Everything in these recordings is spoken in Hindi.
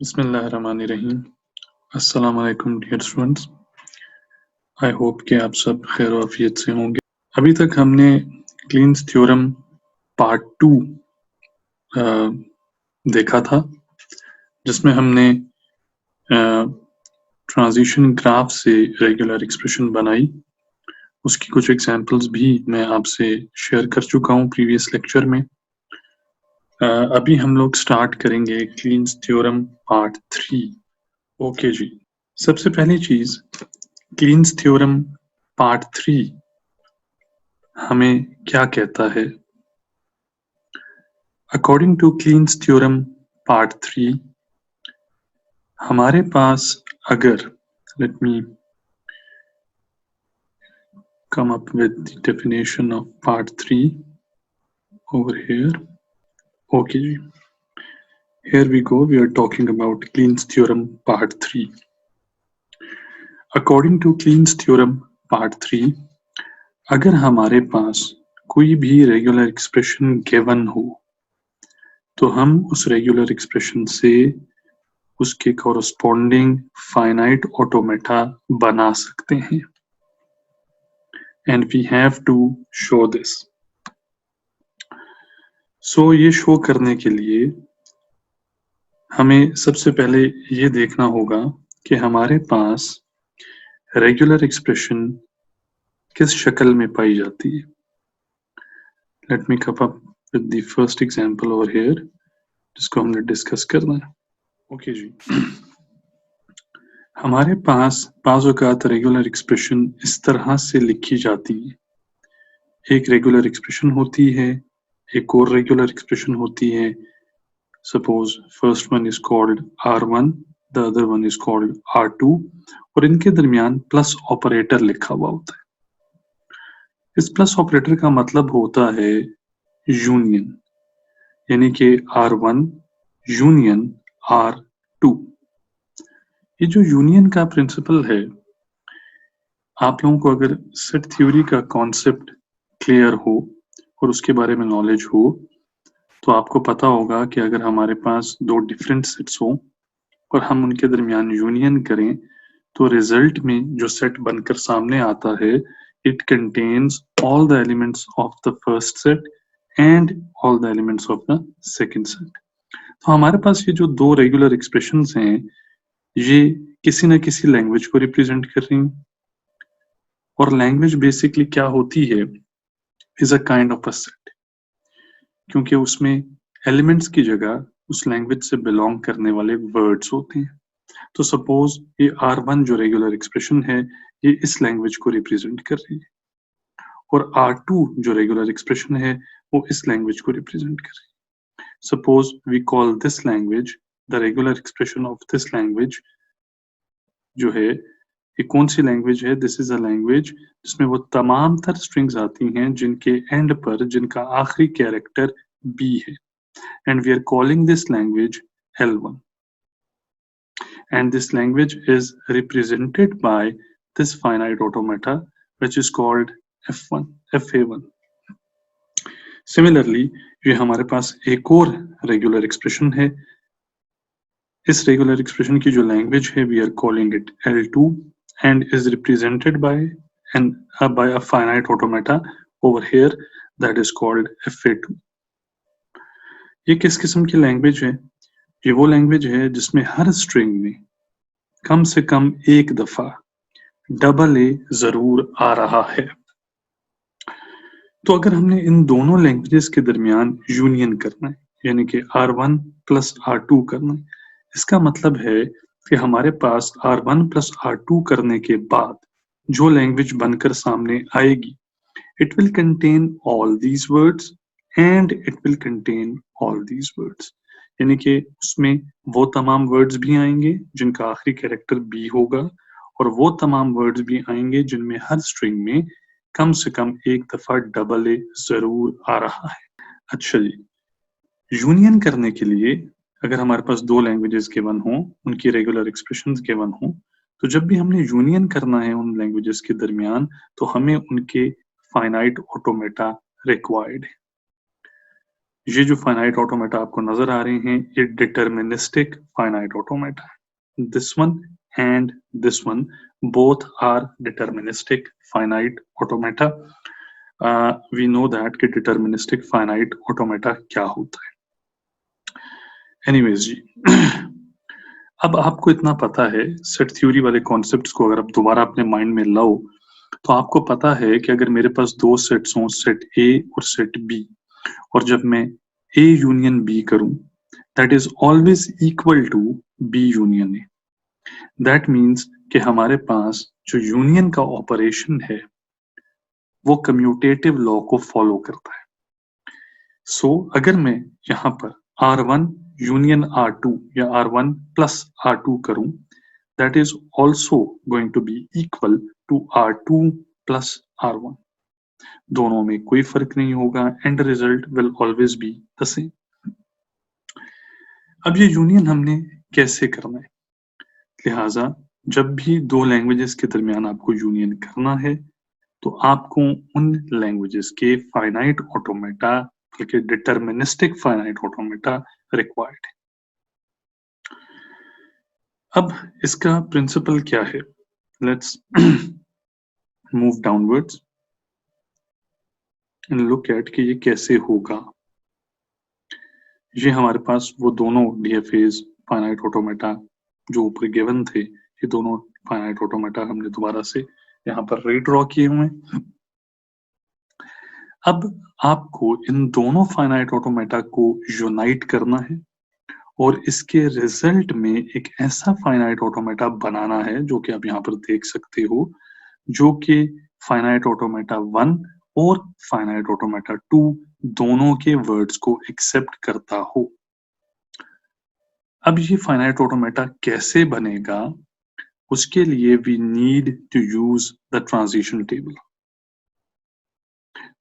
बिस्मिल्लाहिर्रहमानिर्रहीम। अस्सलाम वालेकुम डियर स्टूडेंट्स। आई होप कि आप सब खैर आफियत से होंगे। अभी तक हमने क्लीन्स थ्योरम पार्ट 2 देखा था, जिसमें हमने ट्रांजिशन ग्राफ से रेगुलर एक्सप्रेशन बनाई। उसकी कुछ एग्जांपल्स भी मैं आपसे शेयर कर चुका हूँ प्रीवियस लेक्चर में। अभी हम लोग स्टार्ट करेंगे क्लीन्स थ्योरम पार्ट 3। ओके जी, सबसे पहली चीज, क्लीन्स थ्योरम पार्ट 3 हमें क्या कहता है? According to Kleene's theorem part 3 हमारे पास अगर, let me come up with the definition of part 3 over here. Okay जी, here we go, we are talking about Clean's theorem part 3. According to Clean's theorem part 3, अगर हमारे पास कोई भी रेगुलर एक्सप्रेशन गिवन हो तो हम उस रेगुलर एक्सप्रेशन से उसके कॉरस्पॉन्डिंग फाइनाइट ऑटोमेटा बना सकते हैं, and we have to show this. So ये शो करने के लिए हमें सबसे पहले ये देखना होगा कि हमारे पास रेगुलर एक्सप्रेशन किस शक्ल में पाई जाती है। Let me come up with the first example over here, जिसको हमने डिस्कस करना है। ओके जी, हमारे पास बाज़ औक़ात रेगुलर एक्सप्रेशन इस तरह से लिखी जाती है। एक रेगुलर एक्सप्रेशन होती है, एक और रेगुलर एक्सप्रेशन होती है। Suppose first one is called R1, the other one is called R2, और इनके दरमियान प्लस ऑपरेटर लिखा हुआ होता है। इस प्लस ऑपरेटर का मतलब होता है यूनियन, यानी कि R1 यूनियन R2। ये जो यूनियन का प्रिंसिपल है, आप लोगों को अगर सेट थ्योरी का कॉन्सेप्ट क्लियर हो और उसके बारे में नॉलेज हो तो आपको पता होगा कि अगर हमारे पास दो डिफरेंट सेट्स हो और हम उनके दरमियान यूनियन करें तो रिजल्ट में जो सेट बनकर सामने आता है, it contains all the elements of the first set and all the elements of the second set. तो हमारे पास ये जो दो रेगुलर एक्सप्रेशंस हैं, ये किसी न किसी लैंग्वेज को रिप्रेजेंट कर रही हैं, और लैंग्वेज बेसिकली क्या होती है, is a kind of a set, क्योंकि उसमें एलिमेंट्स की जगह उस लैंग्वेज से बिलोंग करने वाले वर्ड्स होते हैं। तो सपोज ये R1 जो रेगुलर एक्सप्रेशन है, ये इस लैंग्वेज को रिप्रेजेंट कर रही है, और R2 जो रेगुलर एक्सप्रेशन है वो इस लैंग्वेज को रिप्रेजेंट कर रही है। Suppose we call this language, the regular expression of this language जो है, ये कौन सी लैंग्वेज है? दिस इज अ लैंग्वेज जिसमें वो तमाम तर स्ट्रिंग्स आती हैं जिनके एंड पर जिनका आखिरी कैरेक्टर B है, and we are calling this language L1, and this language is represented by this finite automata which is called F1, FA1. Similarly, ये हमारे पास एक और रेगुलर एक्सप्रेशन है। इस रेगुलर एक्सप्रेशन की जो लैंग्वेज है, we are calling it L2 and is represented by a finite automata over here that is called FA2. ये किस किस्म की लैंग्वेज है? ये वो लैंग्वेज है जिसमें हर स्ट्रिंग में कम से कम एक दफा डबल ए जरूर आ रहा है। तो अगर हमने इन दोनों लैंग्वेजेस के दरमियान यूनियन करना है, यानी कि R1 प्लस R2 करना है, इसका मतलब है कि हमारे पास R1 प्लस R2 करने के बाद जो लैंग्वेज बनकर सामने आएगी, it will contain all these words and it will contain all these words, यानी कि उसमें वो तमाम वर्ड्स भी आएंगे जिनका आखिरी कैरेक्टर B होगा, और वो तमाम वर्ड्स भी आएंगे जिनमें हर स्ट्रिंग में कम से कम एक दफा डबल ए जरूर आ रहा है। अच्छा जी, यूनियन करने के लिए अगर हमारे पास दो लैंग्वेजेस गिवन हो, उनकी रेगुलर एक्सप्रेशंस गिवन हो, तो जब भी हमने यूनियन करना है उन लैंग्वेजेस के दरमियान, तो हमें उनके फाइनाइट ऑटोमेटा रिक्वायर्ड है। ये जो फाइनाइट ऑटोमेटा आपको नजर आ रहे हैं ये डिटर्मिनिस्टिक फाइनाइट ऑटोमेटा है। This one and this one both are deterministic finite automata. We know that कि डिटर्मिनिस्टिक फाइनाइट ऑटोमेटा क्या होता है। एनीवेज जी अब आपको इतना पता है, सेट थ्योरी वाले कॉन्सेप्ट्स को अगर आप दोबारा अपने माइंड में लाओ तो आपको पता है कि अगर मेरे पास दो सेट्स हों, सेट ए और सेट बी, और जब मैं ए यूनियन बी करूं that is always equal to B union A. That means कि हमारे पास जो यूनियन का ऑपरेशन है वो कम्यूटेटिव लॉ को फॉलो करता है। सो अगर मैं यहां पर R1 यूनियन R2 या R1 प्लस R2 करूं that is also going to be equal to R2 plus R1। दोनों में कोई फर्क नहीं होगा and result will always be the same. अब ये यूनियन हमने कैसे करना है, लिहाजा जब भी दो लैंग्वेजेस के दरमियान आपको यूनियन करना है तो आपको उन लैंग्वेजेस के फाइनाइट ऑटोमेटा बल्कि डिटर्मिनिस्टिक फाइनाइट ऑटोमेटा रिक्वायर्ड है। अब इसका प्रिंसिपल क्या है, let's move downwards and look at कि ये कैसे होगा। ये हमारे पास वो दोनों डीएफएस फाइनाइट ऑटोमेटा जो ऊपर गिवन थे, ये दोनों फाइनाइट ऑटोमेटा हमने दोबारा से यहाँ पर रीड्रॉ किए हुए हैं। अब आपको इन दोनों फाइनाइट ऑटोमेटा को यूनाइट करना है और इसके रिजल्ट में एक ऐसा फाइनाइट ऑटोमेटा बनाना है जो कि आप यहाँ पर देख सकते हो, जो कि फाइनाइट ऑटोमेटा 1 और फाइनाइट ऑटोमेटा 2 दोनों के वर्ड्स को एक्सेप्ट करता हो। अब ये फाइनाइट ऑटोमेटा कैसे बनेगा, उसके लिए we need to use the transition table.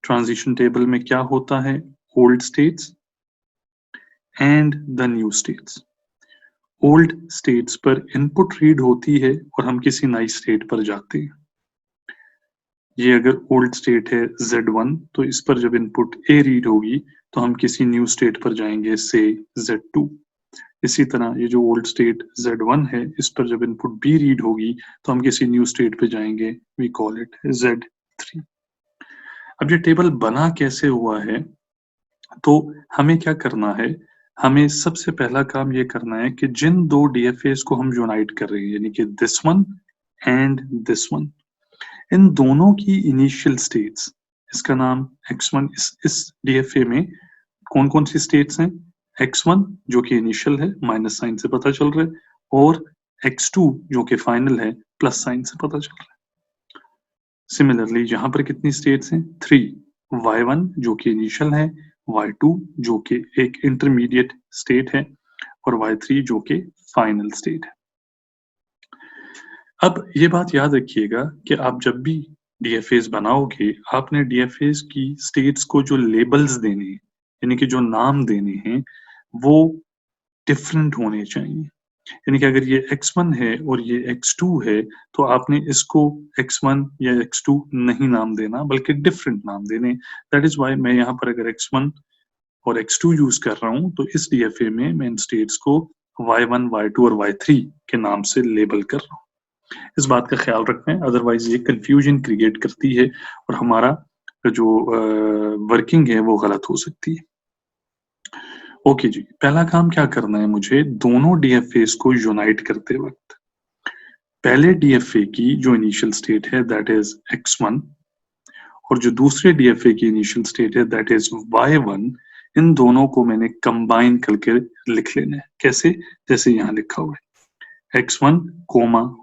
Transition table में क्या होता है, old states and the new states. Old states पर इनपुट रीड होती है और हम किसी नई स्टेट पर जाते हैं। ये अगर ओल्ड स्टेट है Z1 तो इस पर जब इनपुट A रीड होगी तो हम किसी न्यू स्टेट पर जाएंगे से Z2। इसी तरह ये जो ओल्ड स्टेट Z1 है इस पर जब इनपुट B रीड होगी तो हम किसी न्यू स्टेट पे जाएंगे, वी कॉल इट Z3। अब ये टेबल बना कैसे हुआ है, तो हमें क्या करना है, हमें सबसे पहला काम ये करना है कि जिन दो डीएफएस को हम यूनाइट कर रहे हैं यानी कि this one and this one, इन दोनों की इनिशियल स्टेट्स, इसका नाम x1, इस डीएफए में कौन कौन सी स्टेट्स हैं, x1 जो कि इनिशियल है माइनस साइन से पता चल रहा है, और x2 जो कि फाइनल है प्लस साइन से पता चल रहा है। सिमिलरली यहाँ पर कितनी स्टेट्स हैं, 3, y1 जो कि इनिशियल है, y2 जो कि एक इंटरमीडिएट स्टेट है, और y3 जो कि फाइनल स्टेट है। अब ये बात याद रखिएगा कि आप जब भी डीएफएस बनाओगे आपने डीएफएस की स्टेट्स को जो लेबल्स देने हैं यानी कि जो नाम देने हैं वो डिफरेंट होने चाहिए। यानी कि अगर ये x1 है और ये x2 है तो आपने इसको x1 या x2 नहीं नाम देना बल्कि डिफरेंट नाम देने। दैट इज वाई मैं यहाँ पर अगर x1 और x2 यूज कर रहा हूँ तो इस डीएफए में मैं इन स्टेट्स को y1, y2 और y3 के नाम से लेबल कर रहा हूँ। इस बात का ख्याल रखें, अदरवाइज ये कंफ्यूजन क्रिएट करती है और हमारा जो वर्किंग है वो गलत हो सकती है। ओके जी, पहला काम क्या करना है मुझे, दोनों डीएफएस को यूनाइट करते वक्त पहले डीएफए की जो इनिशियल स्टेट है दैट इज x1 और जो दूसरे डीएफए की इनिशियल स्टेट है दैट इज y1, इन दोनों को मैंने कंबाइन करके लिख लेना है। कैसे, जैसे यहाँ लिखा हुआ है x1,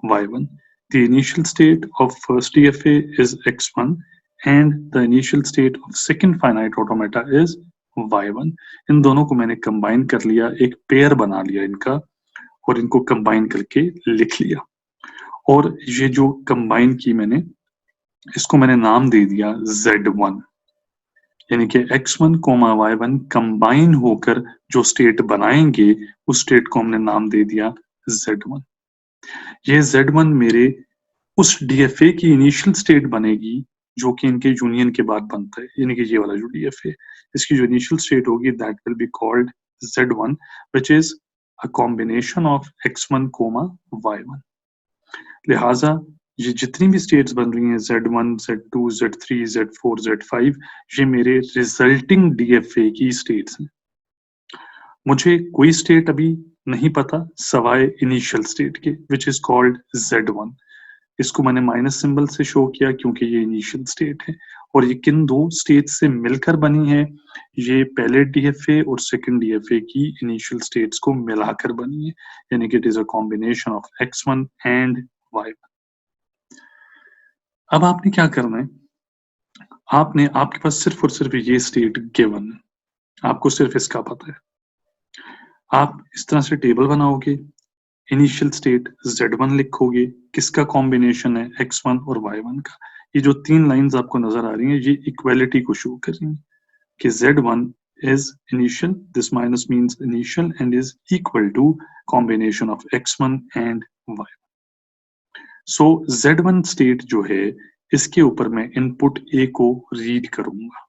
y1, the initial state of first DFA is x1 and the initial state of second finite automata is y1। इन दोनों को मैंने कंबाइन कर लिया, एक पेयर बना लिया इनका और इनको कंबाइन करके लिख लिया। और ये जो कंबाइन की मैंने, इसको मैंने नाम दे दिया Z1, यानी कि x1, y1 कंबाइन होकर जो स्टेट बनाएंगे उस स्टेट को हमने नाम दे दिया Z1। ये Z1 मेरे उस डीएफए की इनिशियल स्टेट बनेगी जो कि इनके यूनियन के बाद बनता है, यानी कि ये वाला जो DFA, इसकी जो इनिशियल स्टेट होगी that will be called Z1 which is a combination of X1, Y1। लिहाजा ये जितनी भी स्टेट्स बन रही हैं Z1, Z2, Z3, Z4, Z5, ये मेरे रिजल्टिंग DFA की स्टेट्स हैं। मुझे कोई स्टेट अभी नहीं पता सवाए इनिशियल स्टेट के विच इज कॉल्ड Z1। इसको मैंने माइनस सिंबल से शो किया क्योंकि ये इनिशियल स्टेट है और ये किन दो स्टेट से मिलकर बनी है, ये पहले DFA और सेकंड DFA की इनिशियल स्टेट्स को मिलाकर बनी है, यानी कि it is a combination of X1 and Y1। अब आपने क्या करना है, आपके पास सिर्फ और सिर्फ ये स्टेट गिवन है, आपको सिर्फ इसका पता है। आप इस तरह से टेबल बनाओगे, इनिशियल स्टेट Z1 लिखोगे, किसका कॉम्बिनेशन है X1 और Y1 का। ये जो 3 लाइंस आपको नजर आ रही हैं ये इक्वालिटी को शो कर रही हैं कि Z1 is initial, this minus means initial and is equal to combination of X1 and Y1। So Z1 state जो है इसके ऊपर मैं इनपुट A को रीड करूंगा।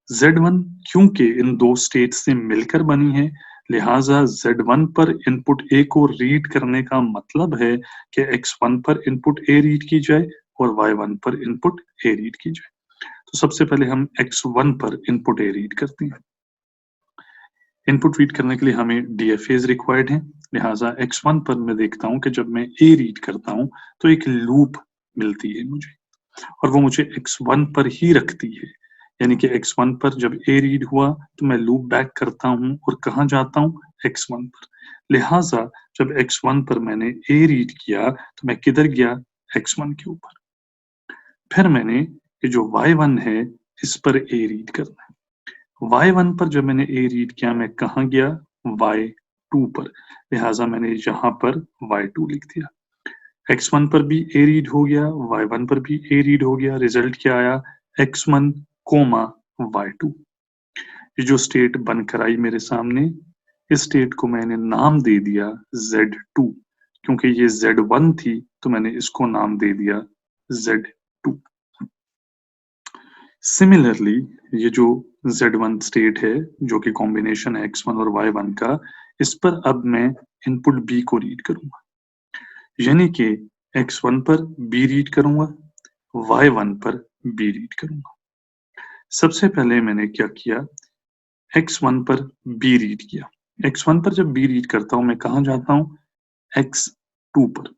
Z1 क्योंकि इन दो स्टेट से मिलकर बनी है, लिहाजा Z1 पर इनपुट A को रीड करने का मतलब है कि X1 पर इनपुट A रीड की जाए और Y1 पर इनपुट A रीड की जाए। तो सबसे पहले हम X1 पर इनपुट A रीड करते हैं। इनपुट रीड करने के लिए हमें DFAs रिक्वायर्ड हैं, लिहाजा X1 पर मैं देखता हूं कि जब मैं A रीड करता हूं तो एक लूप मिलती है मुझे और वो मुझे X1 पर ही रखती है, यानी कि X1 पर जब A रीड हुआ तो मैं लूप बैक करता हूं और कहाँ जाता हूं X1 पर। लिहाजा जब X1 पर मैंने A रीड किया तो मैं किधर गया X1 के ऊपर। फिर मैंने ये जो Y1 है इस पर A रीड करना है। Y1 पर जब मैंने A रीड किया मैं कहाँ गया Y2 पर, लिहाजा मैंने यहाँ पर Y2 लिख दिया। X1 पर भी A रीड हो गया, Y1 पर भी A रीड हो गया, रिजल्ट क्या आया X1, Y2। ये जो स्टेट बनकर आई मेरे सामने, इस स्टेट को मैंने नाम दे दिया Z2, क्योंकि ये Z1 थी तो मैंने इसको नाम दे दिया Z2। सिमिलरली ये जो Z1 स्टेट है जो कि कॉम्बिनेशन है X1 और Y1 का, इस पर अब मैं इनपुट B को रीड करूंगा, यानी कि X1 पर B रीड करूंगा, Y1 पर B रीड करूंगा। सबसे पहले मैंने क्या किया, X1 पर B रीड किया। X1 पर जब B रीड करता हूं मैं कहाँ जाता हूं X2 पर,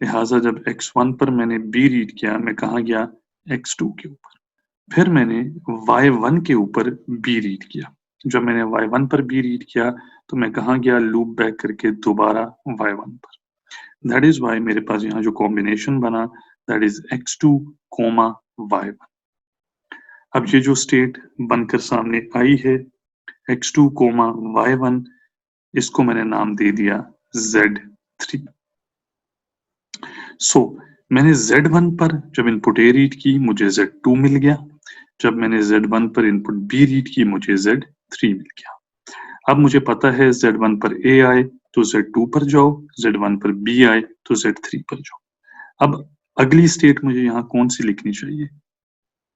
लिहाजा जब X1 पर मैंने B रीड किया मैं कहाँ गया X2 के ऊपर। फिर मैंने Y1 के ऊपर B रीड किया। जब मैंने Y1 पर B रीड किया तो मैं कहाँ गया लूप बैक करके दोबारा Y1 पर। दैट इज वाई मेरे पास यहाँ जो कॉम्बिनेशन बना दैट इज X2, Y1। अब ये जो स्टेट बनकर सामने आई है X2, Y1, इसको मैंने नाम दे दिया Z3। सो मैंने Z1 पर जब इनपुट A रीड की मुझे Z2 मिल गया, जब मैंने Z1 पर इनपुट B रीड की मुझे Z3 मिल गया। अब मुझे पता है Z1 पर A आए तो Z2 पर जाओ, Z1 पर B आए तो Z3 पर जाओ। अब अगली स्टेट मुझे यहाँ कौन सी लिखनी चाहिए,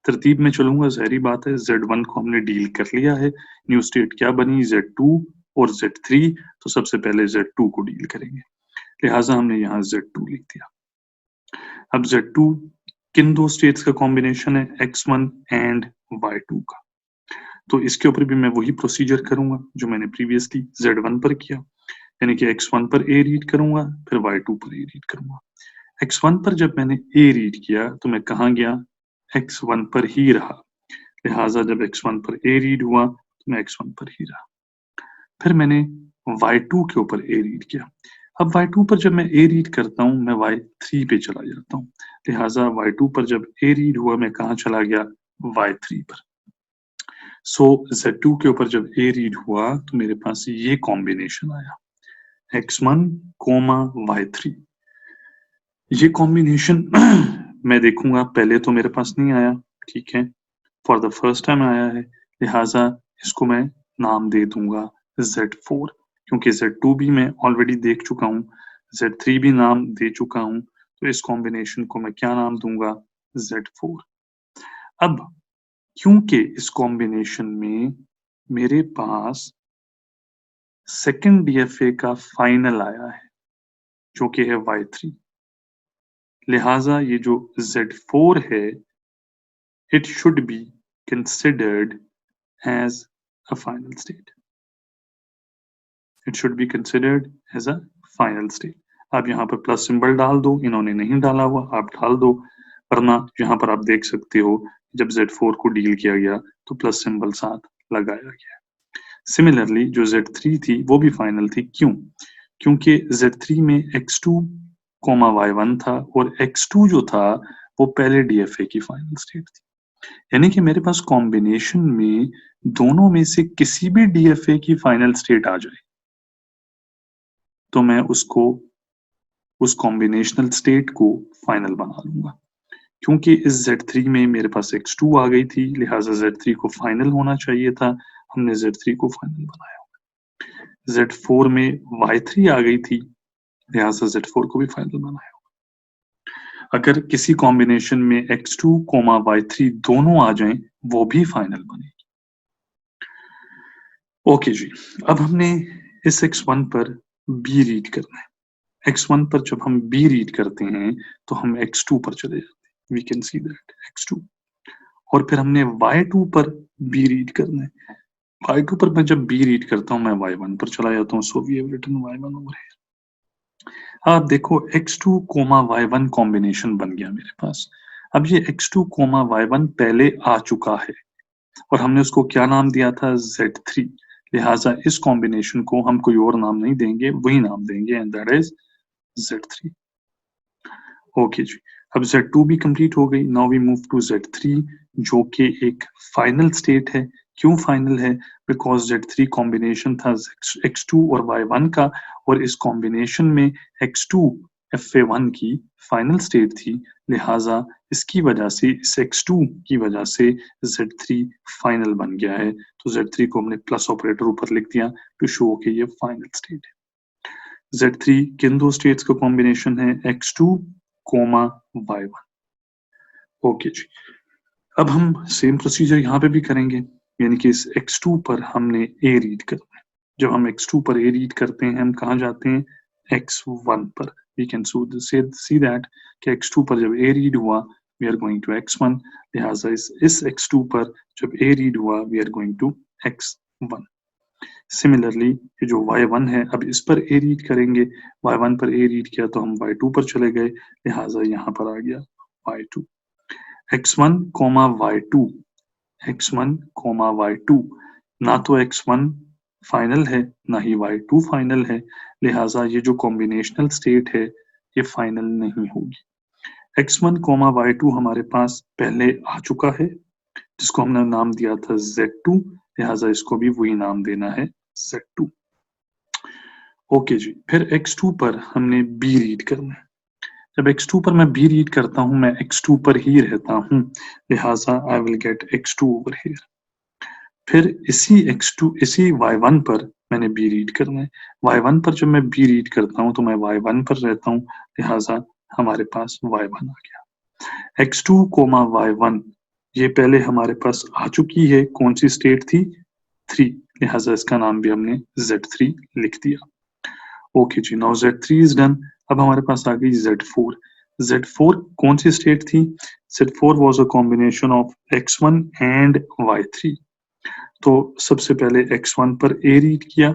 तरतीब में चलूंगा, ज़ाहिरी बात है Z1 को हमने डील कर लिया है, न्यू स्टेट क्या बनी Z2 और Z3, तो सबसे पहले Z2 को डील करेंगे, लिहाजा हमने यहाँ Z2 लिख दिया। अब Z2 किन दो स्टेट्स का कॉम्बिनेशन है X1 एंड Y2 का, तो इसके ऊपर भी मैं वही प्रोसीजर करूंगा जो मैंने प्रीवियसली Z1 पर किया, यानी कि X1 पर A रीड करूंगा फिर Y2 पर A रीड करूंगा। X1 पर जब मैंने A रीड किया तो मैं कहाँ गया X1 पर ही रहा, लिहाजा जब X1 पर A रीड हुआ तो मैं X1 पर ही रहा। फिर मैंने Y2 के ऊपर A रीड किया। अब Y2 पर जब मैं A रीड करता हूँ मैं Y3 पे चला जाता हूँ, लिहाजा Y2 पर जब A रीड हुआ मैं कहाँ चला गया Y3 पर। सो Z2 के ऊपर जब A रीड हुआ तो मेरे पास ये कॉम्बिनेशन आया X1, Y3। ये कॉम्बिनेशन मैं देखूंगा पहले तो मेरे पास नहीं आया, ठीक है, फॉर द फर्स्ट टाइम आया है, लिहाजा इसको मैं नाम दे दूंगा Z4, क्योंकि Z2 भी मैं ऑलरेडी देख चुका हूँ, Z3 भी नाम दे चुका हूँ, तो इस कॉम्बिनेशन को मैं क्या नाम दूंगा Z4। अब क्योंकि इस कॉम्बिनेशन में मेरे पास सेकंड डीएफए का फाइनल आया है जो कि है y3, लिहाजा ये जो Z4 है it should be considered as a final state. It should be considered as a final state. आप यहाँ पर प्लस सिंबल डाल दो, इन्होंने नहीं डाला हुआ, आप डाल दो, वरना यहाँ पर आप देख सकते हो जब Z4 को डील किया गया तो प्लस सिंबल साथ लगाया गया। सिमिलरली जो Z3 थी वो भी फाइनल थी, क्यों? क्योंकि Z3 में x2, y1 था और x2 जो था वो पहले डीएफए की फाइनल स्टेट थी। यानी कि मेरे पास कॉम्बिनेशन में दोनों में से किसी भी डीएफए की फाइनल स्टेट आ जाए तो मैं उसको उस कॉम्बिनेशनल स्टेट को फाइनल बना लूंगा। क्योंकि इस Z3 में मेरे पास x2 आ गई थी, लिहाजा Z3 को फाइनल होना चाहिए था, हमने Z3 को फाइनल बनाया। Z4 में y3 आ गई थी, लिहाजा Z4 को भी फाइनल बनाया। अगर किसी कॉम्बिनेशन में x2, y3 दोनों आ जाएं, वो भी फाइनल बनेगी। ओके जी, अब हमने इस x1 पर b रीड करना है। x1 पर जब हम b रीड करते हैं तो हम x2 पर चले जाते हैं, we can see that x2, और फिर हमने y2 पर b रीड करना है। y2 पर मैं जब b रीड करता हूँ मैं y1 पर चला जाता हूँ, so we have written y1 over here. आप देखो x2, y1 कॉम्बिनेशन बन गया मेरे पास। अब ये x2, y1 पहले आ चुका है और हमने उसको क्या नाम दिया था, Z3, लिहाजा इस कॉम्बिनेशन को हम कोई और नाम नहीं देंगे, वही नाम देंगे, and that is Z3। Okay जी, अब Z2 भी कंप्लीट हो गई। Now we move to Z3 जो कि एक फाइनल स्टेट है। क्यों फाइनल है? बिकॉज Z3 कॉम्बिनेशन था x2 और y1 का, और इस कॉम्बिनेशन में x2 fa1 की फाइनल स्टेट थी, लिहाजा इसकी वजह से, इस x2 की वजह से Z3 फाइनल बन गया है। तो Z3 को हमने प्लस ऑपरेटर ऊपर लिख दिया टू शो कि ये फाइनल स्टेट है। Z3 किन दो स्टेट्स का कॉम्बिनेशन है, x2, y1। ओके जी, अब हम सेम प्रोसीजर यहाँ पे भी करेंगे, यानी कि इस x2 पर हमने a रीड करना है। जब हम x2 पर a रीड करते हैं हम कहाँ जाते हैं, x1 पर। वी कैन सी दैट कि x2 पर जब a रीड हुआ we are going to x1, लिहाजा इस x2 पर जब a रीड हुआ we are going to x1। Similarly ये जो y1 है, अब इस पर a रीड करेंगे, y1 पर a रीड किया तो हम y2 पर चले गए, लिहाजा यहाँ पर आ गया y2। x1, y2, x1, y2, ना तो x1 फाइनल है ना ही y2 फाइनल है, लिहाजा ये जो कॉम्बिनेशनल स्टेट है ये फाइनल नहीं होगी। x1, y2 हमारे पास पहले आ चुका है जिसको हमने नाम दिया था Z2, लिहाजा इसको भी वही नाम देना है Z2। ओके जी, फिर x2 पर हमने b रीड करना है। जब x2 पर मैं b रीड करता हूँ मैं x2 पर ही रहता हूँ, लिहाजा I will get x2 over here. फिर इसी y1 पर मैंने b रीड करना है। y1 पर जब मैं b रीड करता हूँ तो मैं y1 पर रहता हूँ, लिहाजा हमारे पास y1 आ गया। x2, y1 ये पहले हमारे पास आ चुकी है, कौन सी स्टेट थी, 3, लिहाजा इसका नाम भी हमने Z3 लिख दिया। ओके जी, नाउ Z3 इज डन। अब हमारे पास आ गई Z4। Z4 कौन सी स्टेट थी, Z4 was a combination of x1 and y3। तो सबसे पहले x1 पर a रीड किया,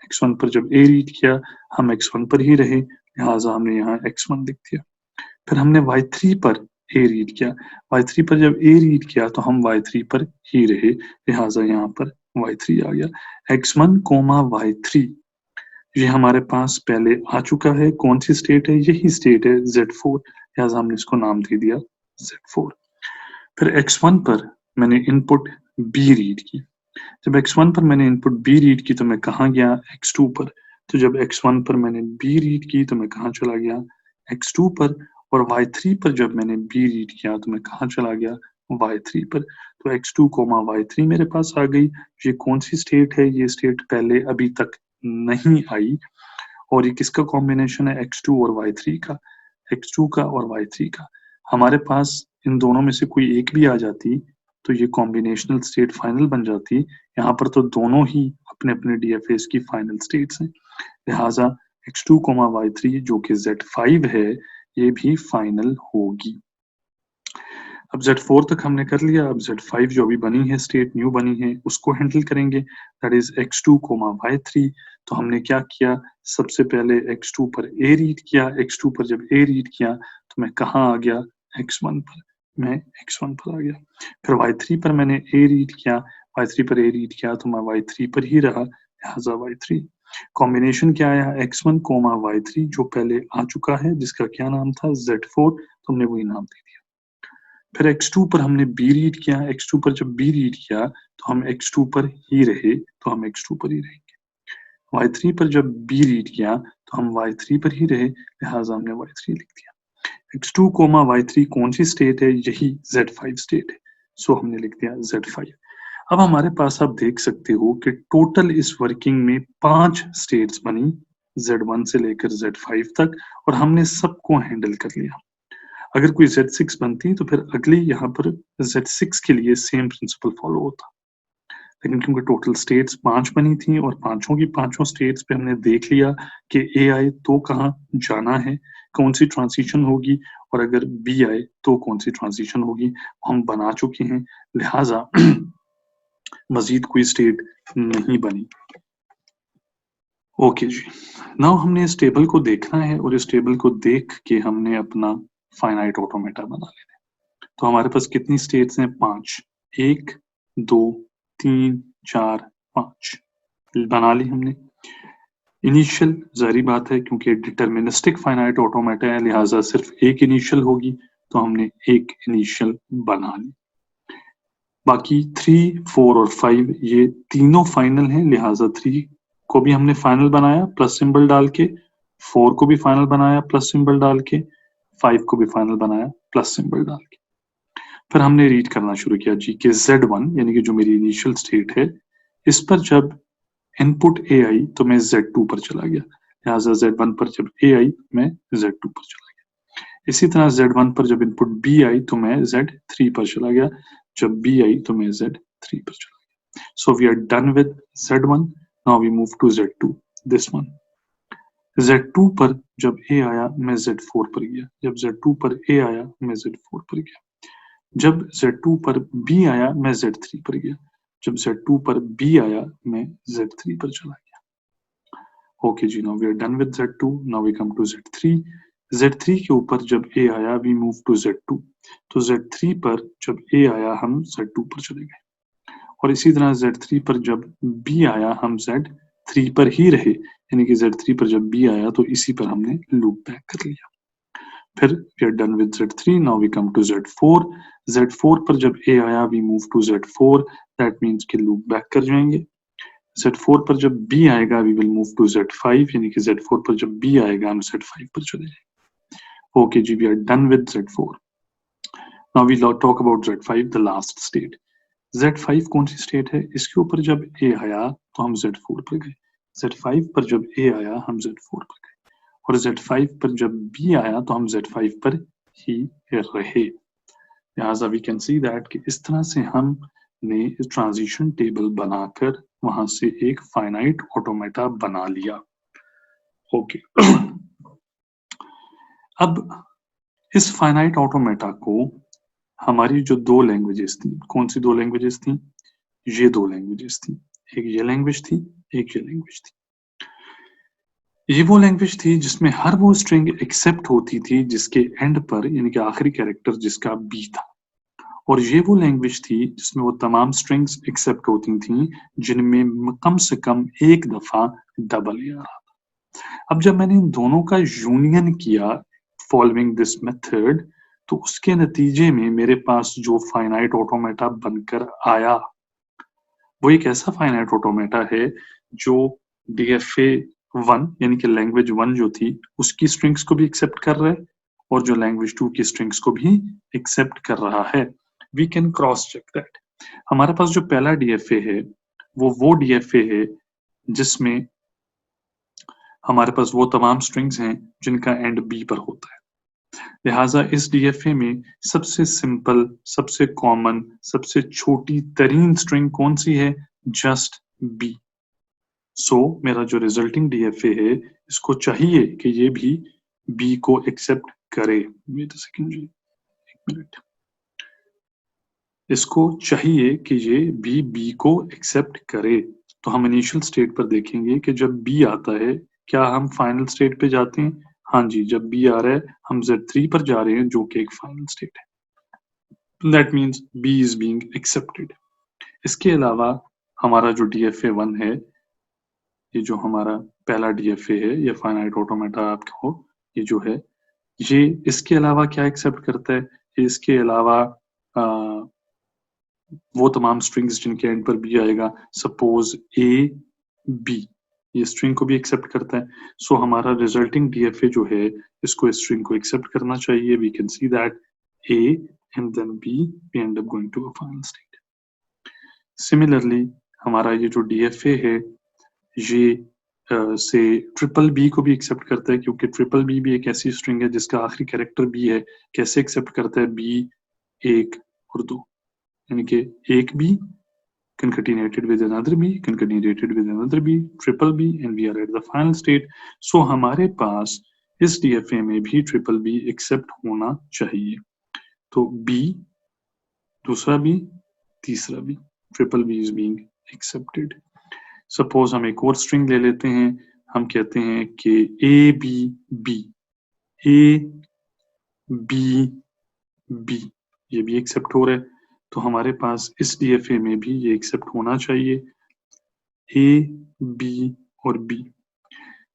x1 पर जब a रीड किया हम x1 पर ही रहे, लिहाजा हमने यहाँ x1 लिख दिया। फिर हमने y3 पर a रीड किया, y3 पर जब a रीड किया तो हम y3 पर ही रहे, लिहाजा यहाँ पर y3 आ गया। x1, y3 ये हमारे पास पहले आ चुका है, कौन सी स्टेट है, यही स्टेट है Z4, लिहाजा हमने इसको नाम दे दिया Z4। फिर x1 पर मैंने इनपुट b रीड की। जब x1 पर मैंने इनपुट b रीड की तो मैं कहाँ गया, x2 पर। तो जब x1 पर मैंने b रीड की तो मैं कहाँ चला गया, x2 पर। और y3 पर जब मैंने b रीड किया तो मैं कहाँ चला गया, y3 पर। तो x2, y3 मेरे पास आ गई। ये कौन सी स्टेट है, ये स्टेट पहले अभी तक नहीं आई, और ये किसका कॉम्बिनेशन है, x2 और y3 का, x2 का और y3 का। हमारे पास इन दोनों में से कोई एक भी आ जाती तो ये कॉम्बिनेशनल स्टेट फाइनल बन जाती। यहाँ पर तो दोनों ही अपने अपने DFAs की फाइनल स्टेट्स हैं, लिहाजा x2, y3 जो कि Z5 है ये भी फाइनल होगी। अब Z4 तक हमने कर लिया, अब Z5 जो अभी बनी है स्टेट न्यू बनी है उसको हैंडल करेंगे, दैट इज x2, y3। तो हमने क्या किया, सबसे पहले x2 पर a रीड किया, x2 पर जब a रीड किया तो मैं कहाँ आ गया, x1 पर, मैं x1 पर आ गया। फिर y3 पर मैंने a रीड किया, y3 पर a रीड किया तो मैं y3 पर ही रहा, लिहाजा y3। कॉम्बिनेशन क्या आया, x1, y3 जो पहले आ चुका है जिसका क्या नाम था Z4, तो हमने वही नाम दे दिया। फिर x2 पर हमने b रीड किया, x2 पर जब b रीड किया तो हम x2 पर ही रहे, तो हम x2 पर ही रहेंगे। y3 पर जब b रीड किया तो हम y3 पर ही रहे, लिहाजा हमने y3 लिख दिया। x2, y3 कौन सी स्टेट है, यही Z5 स्टेट है, सो हमने लिख दिया Z5। अब हमारे पास आप देख सकते हो कि टोटल इस वर्किंग में 5 स्टेट्स बनी, Z1 से लेकर Z5 तक, और हमने सबको हैंडल कर लिया। अगर कोई Z6 बनती तो फिर अगली यहाँ पर Z6 के लिए सेम प्रिंसिपल फॉलो होता, लेकिन क्योंकि टोटल स्टेट्स 5 बनी थी और पांचों की पांचों स्टेट्स पे हमने देख लिया कि A आए तो कहाँ जाना है, कौन सी ट्रांजिशन होगी, और अगर B आए तो कौन सी ट्रांजिशन होगी, हम बना चुके हैं, लिहाजा मजीद कोई स्टेट नहीं बनी। ओके जी, नाउ हमने इस टेबल को देखना है और इस टेबल को देख के हमने अपना फाइनाइट ऑटोमेटा बना लेना है। तो हमारे पास कितनी स्टेट्स हैं, 5, 1, 2, 3, 4, 5 बना ली हमने। इनिशियल जारी बात है क्योंकि डिटर्मिनिस्टिक फाइनाइट ऑटोमेटा है, लिहाजा सिर्फ एक इनिशियल होगी, तो हमने एक इनिशियल बना ली। बाकी 3, 4 और 5 ये तीनों फाइनल हैं, लिहाजा 3 को भी हमने फाइनल बनाया प्लस सिंबल डाल के, 4 को भी फाइनल बनाया प्लस सिंबल डाल के, 5 को भी फाइनल बनाया प्लस सिंबल डाल के। फिर हमने रीड करना शुरू किया जी कि Z1 यानी कि जो मेरी इनिशियल स्टेट है, इस पर जब इनपुट A आई तो मैं Z2 पर चला गया, लिहाजा Z1 पर जब A आई मैं Z2 पर चला गया। इसी तरह Z1 पर जब इनपुट B आई तो मैं Z3 पर चला गया, जब B आई तो मैं Z3 पर चला गया। So we are done with Z1. Now we move to Z2. This one. Z2 पर जब A आया मैं Z4 पर गया, जब Z2 पर A आया मैं Z4 पर गया, जब Z2 पर B आया मैं Z3 पर गया, जब Z2 पर B आया मैं Z3 पर चला गया। ओके जी, now we are done with Z2. Now we come to Z3. Z3 के ऊपर जब A आया वी मूव टू Z2, तो Z3 पर जब A आया हम Z2 पर चले गए, और इसी तरह Z3 पर जब B आया हम Z3 पर ही रहे, यानी कि Z3 पर जब B आया तो इसी पर हमने लूप बैक कर लिया। फिर we are done with Z3. Now we come to Z4. Z4 पर जब A आया we move to Z4. That means कि लूप बैक कर जाएंगे। Z4 पर जब B आएगा we will move to Z5, यानी कि Z4 पर जब B आएगा हम Z5 पर चले जाएंगे। Okay ji, we are done with Z4. Now we talk about Z5, the last state. Z5 कौन सी स्टेट है, इसके ऊपर जब A आया तो हम Z4 पर गए, Z5 पर जब A आया हम Z4 पर गए, और Z5 पर जब B आया तो हम Z5 पर ही रहे। लिहाजा वी कैन सी दैट कि इस तरह से हमने ट्रांजिशन टेबल बनाकर वहां से एक फाइनाइट ऑटोमेटा बना लिया। ओके अब इस फाइनाइट ऑटोमेटा को हमारी जो दो लैंग्वेजेस थी, कौन सी दो लैंग्वेजेस थी, ये दो लैंग्वेजेस थी, एक ये लैंग्वेज थी, एक ये लैंग्वेज थी। ये वो लैंग्वेज थी जिसमें हर वो स्ट्रिंग एक्सेप्ट होती थी जिसके एंड पर यानी कि आखिरी कैरेक्टर जिसका बी था, और ये वो लैंग्वेज थी जिसमें वो तमाम स्ट्रिंग्स एक्सेप्ट होती थी जिनमें कम से कम एक दफा डबल ए आ रहा था। अब जब मैंने इन दोनों का यूनियन किया फॉलोइंग दिस मेथड, तो उसके नतीजे में मेरे पास जो फाइनाइट ऑटोमेटा बनकर आया वो एक ऐसा फाइनाइट ऑटोमेटा है जो DFA1 यानी कि लैंग्वेज 1 जो थी उसकी स्ट्रिंग्स को भी एक्सेप्ट कर रहा है और जो लैंग्वेज 2 की स्ट्रिंग्स को भी एक्सेप्ट कर रहा है। We can cross check that. हमारे पास जो पहला DFA है वो DFA है जिसमें हमारे पास वो तमाम स्ट्रिंग्स हैं जिनका एंड बी पर होता है। लिहाजा इस डीएफए में सबसे सिंपल, सबसे कॉमन, सबसे छोटी तरीन स्ट्रिंग कौन सी है? Just be. सो मेरा जो रिजल्टिंग डीएफए है, इसको चाहिए कि ये भी बी को एक्सेप्ट करे। वेट अ सेकंड जी, एक मिनट। इसको चाहिए कि ये भी बी को एक्सेप्ट करे। तो हम इनिशियल स्टेट पर देखेंगे कि जब बी आता है, क्या हम फाइनल स्टेट पे जाते हैं? हाँ जी, जब बी आ रहा है हम Z3 पर जा रहे हैं, जो कि एक फाइनल स्टेट है। That means B is being accepted. इसके अलावा हमारा जो DFA1 है, ये जो हमारा पहला DFA है, ये फाइनाइट ऑटोमेटा आपको ये जो है, ये इसके अलावा क्या एक्सेप्ट करता है? ये इसके अलावा आ, वो तमाम स्ट्रिंग्स जिनके एंड पर बी आएगा, सपोज ए बी, ये स्ट्रिंग को भी एक्सेप्ट करता है। सो हमारा रिजल्टिंग डीएफए जो है, इसको इस स्ट्रिंग को एक्सेप्ट करना चाहिए। We can see that A and then B, we end up going to a final state. Similarly हमारा ये जो डीएफए है, ये से ट्रिपल बी को भी एक्सेप्ट करता है, क्योंकि ट्रिपल बी भी एक ऐसी स्ट्रिंग है जिसका आखिरी कैरेक्टर बी है। कैसे एक्सेप्ट करता है? बी, एक और दो, यानी कि एक B concatenated with another b, concatenated with another b, triple b, and we are at the final state. So हमारे पास इस DFA में भी ट्रिपल बी एक्सेप्ट होना चाहिए। तो b, दूसरा b, तीसरा b, triple B is being accepted. Suppose हम एक और स्ट्रिंग ले लेते हैं। हम कहते हैं कि A B B, A B B, ये भी एक्सेप्ट हो रहा है। तो हमारे पास इस DFA में भी ये एक्सेप्ट होना चाहिए, ए बी और बी।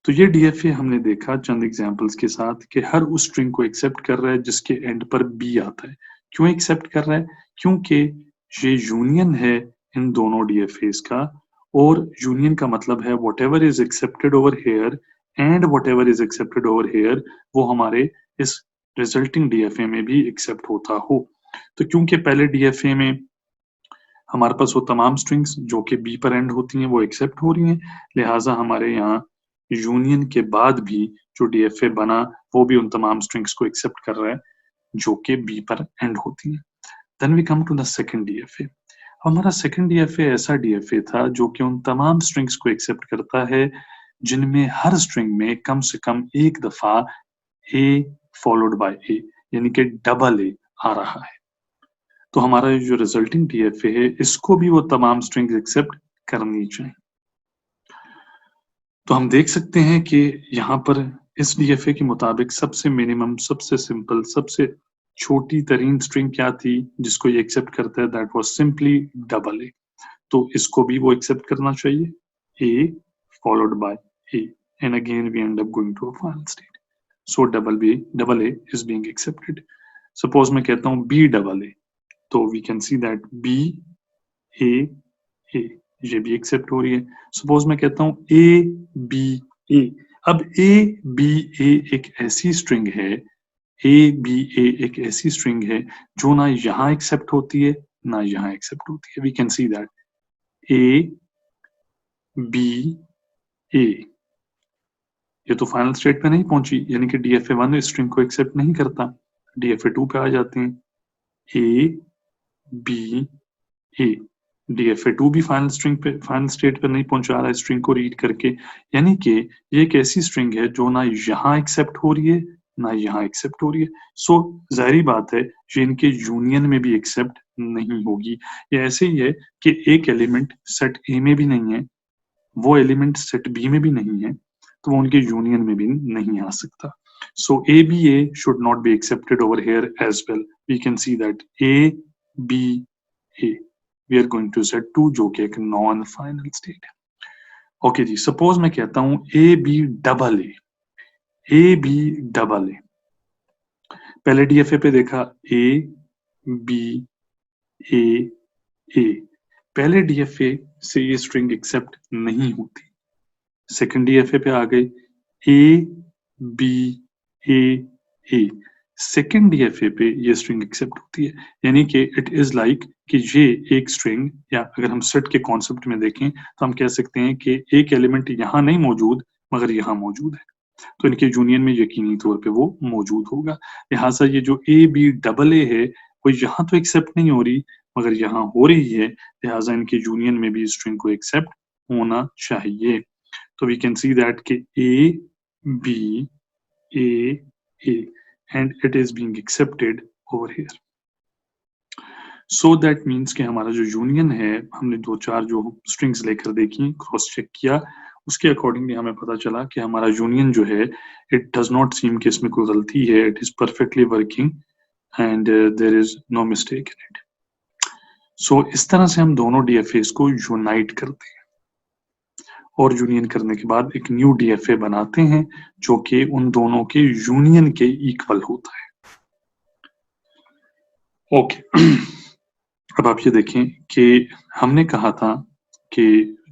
तो ये DFA हमने देखा चंद एग्जांपल्स के साथ कि हर उस स्ट्रिंग को एक्सेप्ट कर रहा है जिसके एंड पर बी आता है। क्यों एक्सेप्ट कर रहा है? क्योंकि ये यूनियन है इन दोनों DFAs का, और यूनियन का मतलब है whatever is accepted over here and whatever is accepted over here, वो हमारे इस रिजल्टिंग DFA में भी एक्सेप्ट होता हो। तो क्योंकि पहले DFA में हमारे पास वो तमाम स्ट्रिंग्स जो कि बी पर एंड होती हैं वो एक्सेप्ट हो रही हैं, लिहाजा हमारे यहाँ यूनियन के बाद भी जो DFA बना वो भी उन तमाम स्ट्रिंग्स को एक्सेप्ट कर रहा है जो कि बी पर एंड होती हैं। Then we come to the second DFA। हमारा सेकंड DFA ऐसा DFA था जो कि उन तमाम स्ट्रिंग्स को एक्सेप्ट करता है जिनमें हर स्ट्रिंग में कम से कम एक दफा ए फॉलोड बाय ए, यानी कि डबल ए आ रहा है। तो हमारा ये जो रिजल्टिंग DFA है, इसको भी वो तमाम स्ट्रिंग्स एक्सेप्ट करनी चाहिए। तो हम देख सकते हैं कि यहाँ पर इस DFA के मुताबिक सबसे मिनिमम, सबसे सिंपल, सबसे छोटी तरीन स्ट्रिंग क्या थी जिसको ये एक्सेप्ट करता है? That was simply double A. तो इसको भी वो एक्सेप्ट करना चाहिए, A followed by A, and again we end up going to a final state. So double A is being accepted. Suppose मैं कहता हूँ बी डबल ए, तो we can see that B A A, ये भी एक्सेप्ट हो रही है। सपोज मैं कहता हूँ ए बी ए, अब ए बी ए एक ऐसी स्ट्रिंग है, ए बी ए एक ऐसी स्ट्रिंग है जो ना यहाँ एक्सेप्ट होती है ना यहाँ एक्सेप्ट होती है। We can see that A B A, ये तो फाइनल स्टेट पे नहीं पहुंची, यानी कि DFA1 इस स्ट्रिंग को एक्सेप्ट नहीं करता। DFA2 पे आ जाते हैं, ए बी ए, DFA2 भी फाइनल स्ट्रिंग पे, फाइनल स्टेट पे नहीं पहुंचा रहा है स्ट्रिंग को रीड करके, यानी कि ये एक ऐसी स्ट्रिंग है जो ना यहाँ एक्सेप्ट हो रही है ना यहाँ एक्सेप्ट हो रही है। सो जाहिर बात है ये इनके यूनियन में भी एक्सेप्ट नहीं होगी। ये ऐसे ही है कि एक एलिमेंट सेट ए में भी नहीं है, वो एलिमेंट सेट बी में भी नहीं है, तो वो उनके यूनियन में भी नहीं आ सकता। So A B A should not be accepted over here as well. We can see that A B A, we are going to Z2 जो कि एक नॉन फाइनल स्टेट है। ओके जी, सपोज मैं कहता हूं A B double A, A B double A. पहले DFA पे देखा ए बी ए ए, पहले DFA से ये स्ट्रिंग एक्सेप्ट नहीं होती। सेकंड DFA पे आ गए A B A A, second DFA पे ये स्ट्रिंग एक्सेप्ट होती है, यानी कि इट इज लाइक कि ये एक स्ट्रिंग, या अगर हम सेट के कॉन्सेप्ट में देखें तो हम कह सकते हैं कि एक एलिमेंट यहाँ नहीं मौजूद मगर यहाँ मौजूद है। तो इनके यूनियन में यकीनी तौर पे वो मौजूद होगा। लिहाजा ये जो ए बी डबल ए है वो यहाँ तो एक्सेप्ट नहीं हो रही, मगर यहाँ हो रही है, लिहाजा इनके यूनियन में भी स्ट्रिंग को एक्सेप्ट होना चाहिए। तो वी कैन सी दैट कि A B A A and it is being accepted over here. So that means कि हमारा जो यूनियन है, हमने दो चार जो स्ट्रिंग्स लेकर देखी, क्रॉस चेक किया, उसके अकॉर्डिंगली हमें पता चला कि हमारा यूनियन जो है इट डज नॉट सीम कि इसमें कोई गलती है, it is perfectly working and there is no mistake in it. So इस तरह से हम दोनों डीएफएस को यूनाइट करते हैं और यूनियन करने के बाद एक न्यू डीएफए बनाते हैं जो कि उन दोनों के यूनियन के इक्वल होता है। ओके अब आप ये देखें कि हमने कहा था कि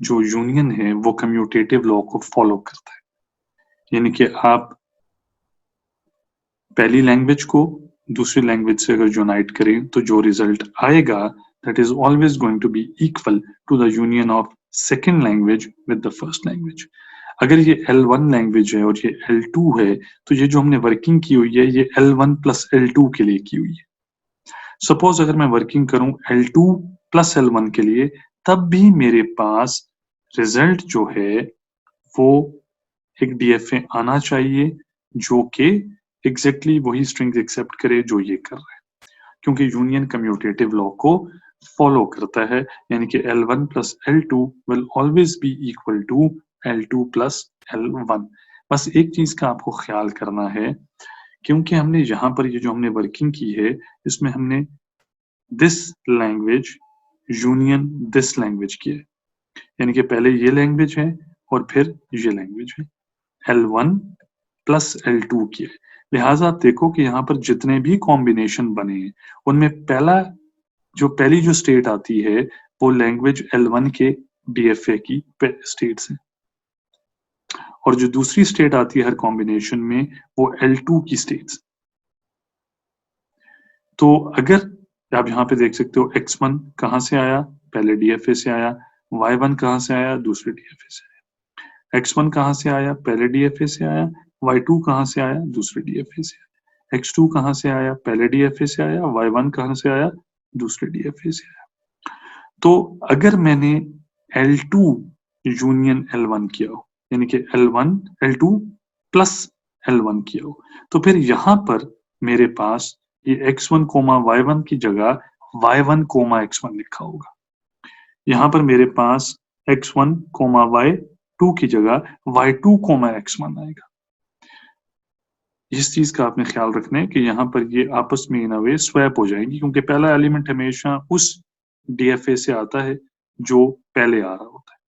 जो यूनियन है वो कम्यूटेटिव लॉ को फॉलो करता है, यानी कि आप पहली लैंग्वेज को दूसरी लैंग्वेज से अगर यूनाइट करें तो जो रिजल्ट आएगा that is always going to be equal to the union of second language with the first language. अगर ये L1 लैंग्वेज है और ये L2 है तो ये जो हमने वर्किंग की हुई है ये L1 प्लस L2 के लिए की हुई है। सपोज अगर मैं वर्किंग करूं L2 प्लस L1 के लिए, तब भी मेरे पास रिजल्ट जो है वो एक डीएफए आना चाहिए जो कि एग्जैक्टली वही स्ट्रिंग एक्सेप्ट करे जो ये कर रहा है, क्योंकि यूनियन कम्यूटेटिव लॉ को फॉलो करता है, यानी कि L1 plus L2 will always be equal to L2 plus L1। बस एक चीज का आपको ख्याल करना है, क्योंकि हमने यहाँ पर ये जो हमने वर्किंग की है इसमें हमने this language union this language की है, यानी कि पहले ये लैंग्वेज है और फिर ये लैंग्वेज है, L1 प्लस L2 की है। लिहाजा आप देखो कि यहाँ पर जितने भी कॉम्बिनेशन बने हैं उनमें पहली जो स्टेट आती है वो लैंग्वेज L1 के डीएफए की स्टेट्स है, और जो दूसरी स्टेट आती है हर कॉम्बिनेशन में वो L2 की स्टेट्स। तो अगर आप यहाँ पे देख सकते हो x1 कहाँ से आया, पहले डीएफए से आया, y1 कहाँ से आया, दूसरे डीएफए से आया, x1 कहाँ से आया, पहले डीएफए से आया, y2 कहाँ से आया, दूसरे डीएफए से आया, x2 कहाँ से आया, पहले डीएफए से आया, y1 कहाँ से आया, दूसरे डीएफए से आया। तो अगर मैंने L2 यूनियन L1 किया हो, यानी कि L1 L2 प्लस L1 किया हो, तो फिर यहाँ पर मेरे पास ये x1 कोमा y1 की जगह y1 कोमा x1 लिखा होगा। यहाँ पर मेरे पास x1 कोमा y2 की जगह y2 कोमा x1 आएगा। इस चीज का आपने ख्याल रखना है कि यहाँ पर ये आपस में इन अ वे स्वैप हो जाएंगी, क्योंकि पहला एलिमेंट हमेशा उस डीएफए से आता है जो पहले आ रहा होता है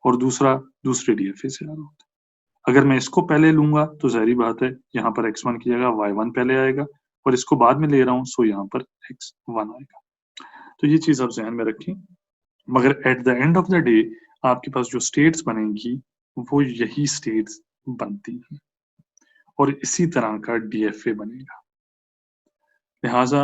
और दूसरा दूसरे डीएफए से आ रहा होता है। अगर मैं इसको पहले लूंगा तो जाहिर बात है यहाँ पर x1 की जगह y1 पहले आएगा, और इसको बाद में ले रहा हूँ सो यहाँ पर x1 आएगा। तो ये चीज आप ध्यान में रखें, मगर at the end of the day आपके पास जो स्टेट्स बनेंगी वो यही स्टेट्स बनती हैं और इसी तरह का डीएफए बनेगा। लिहाजा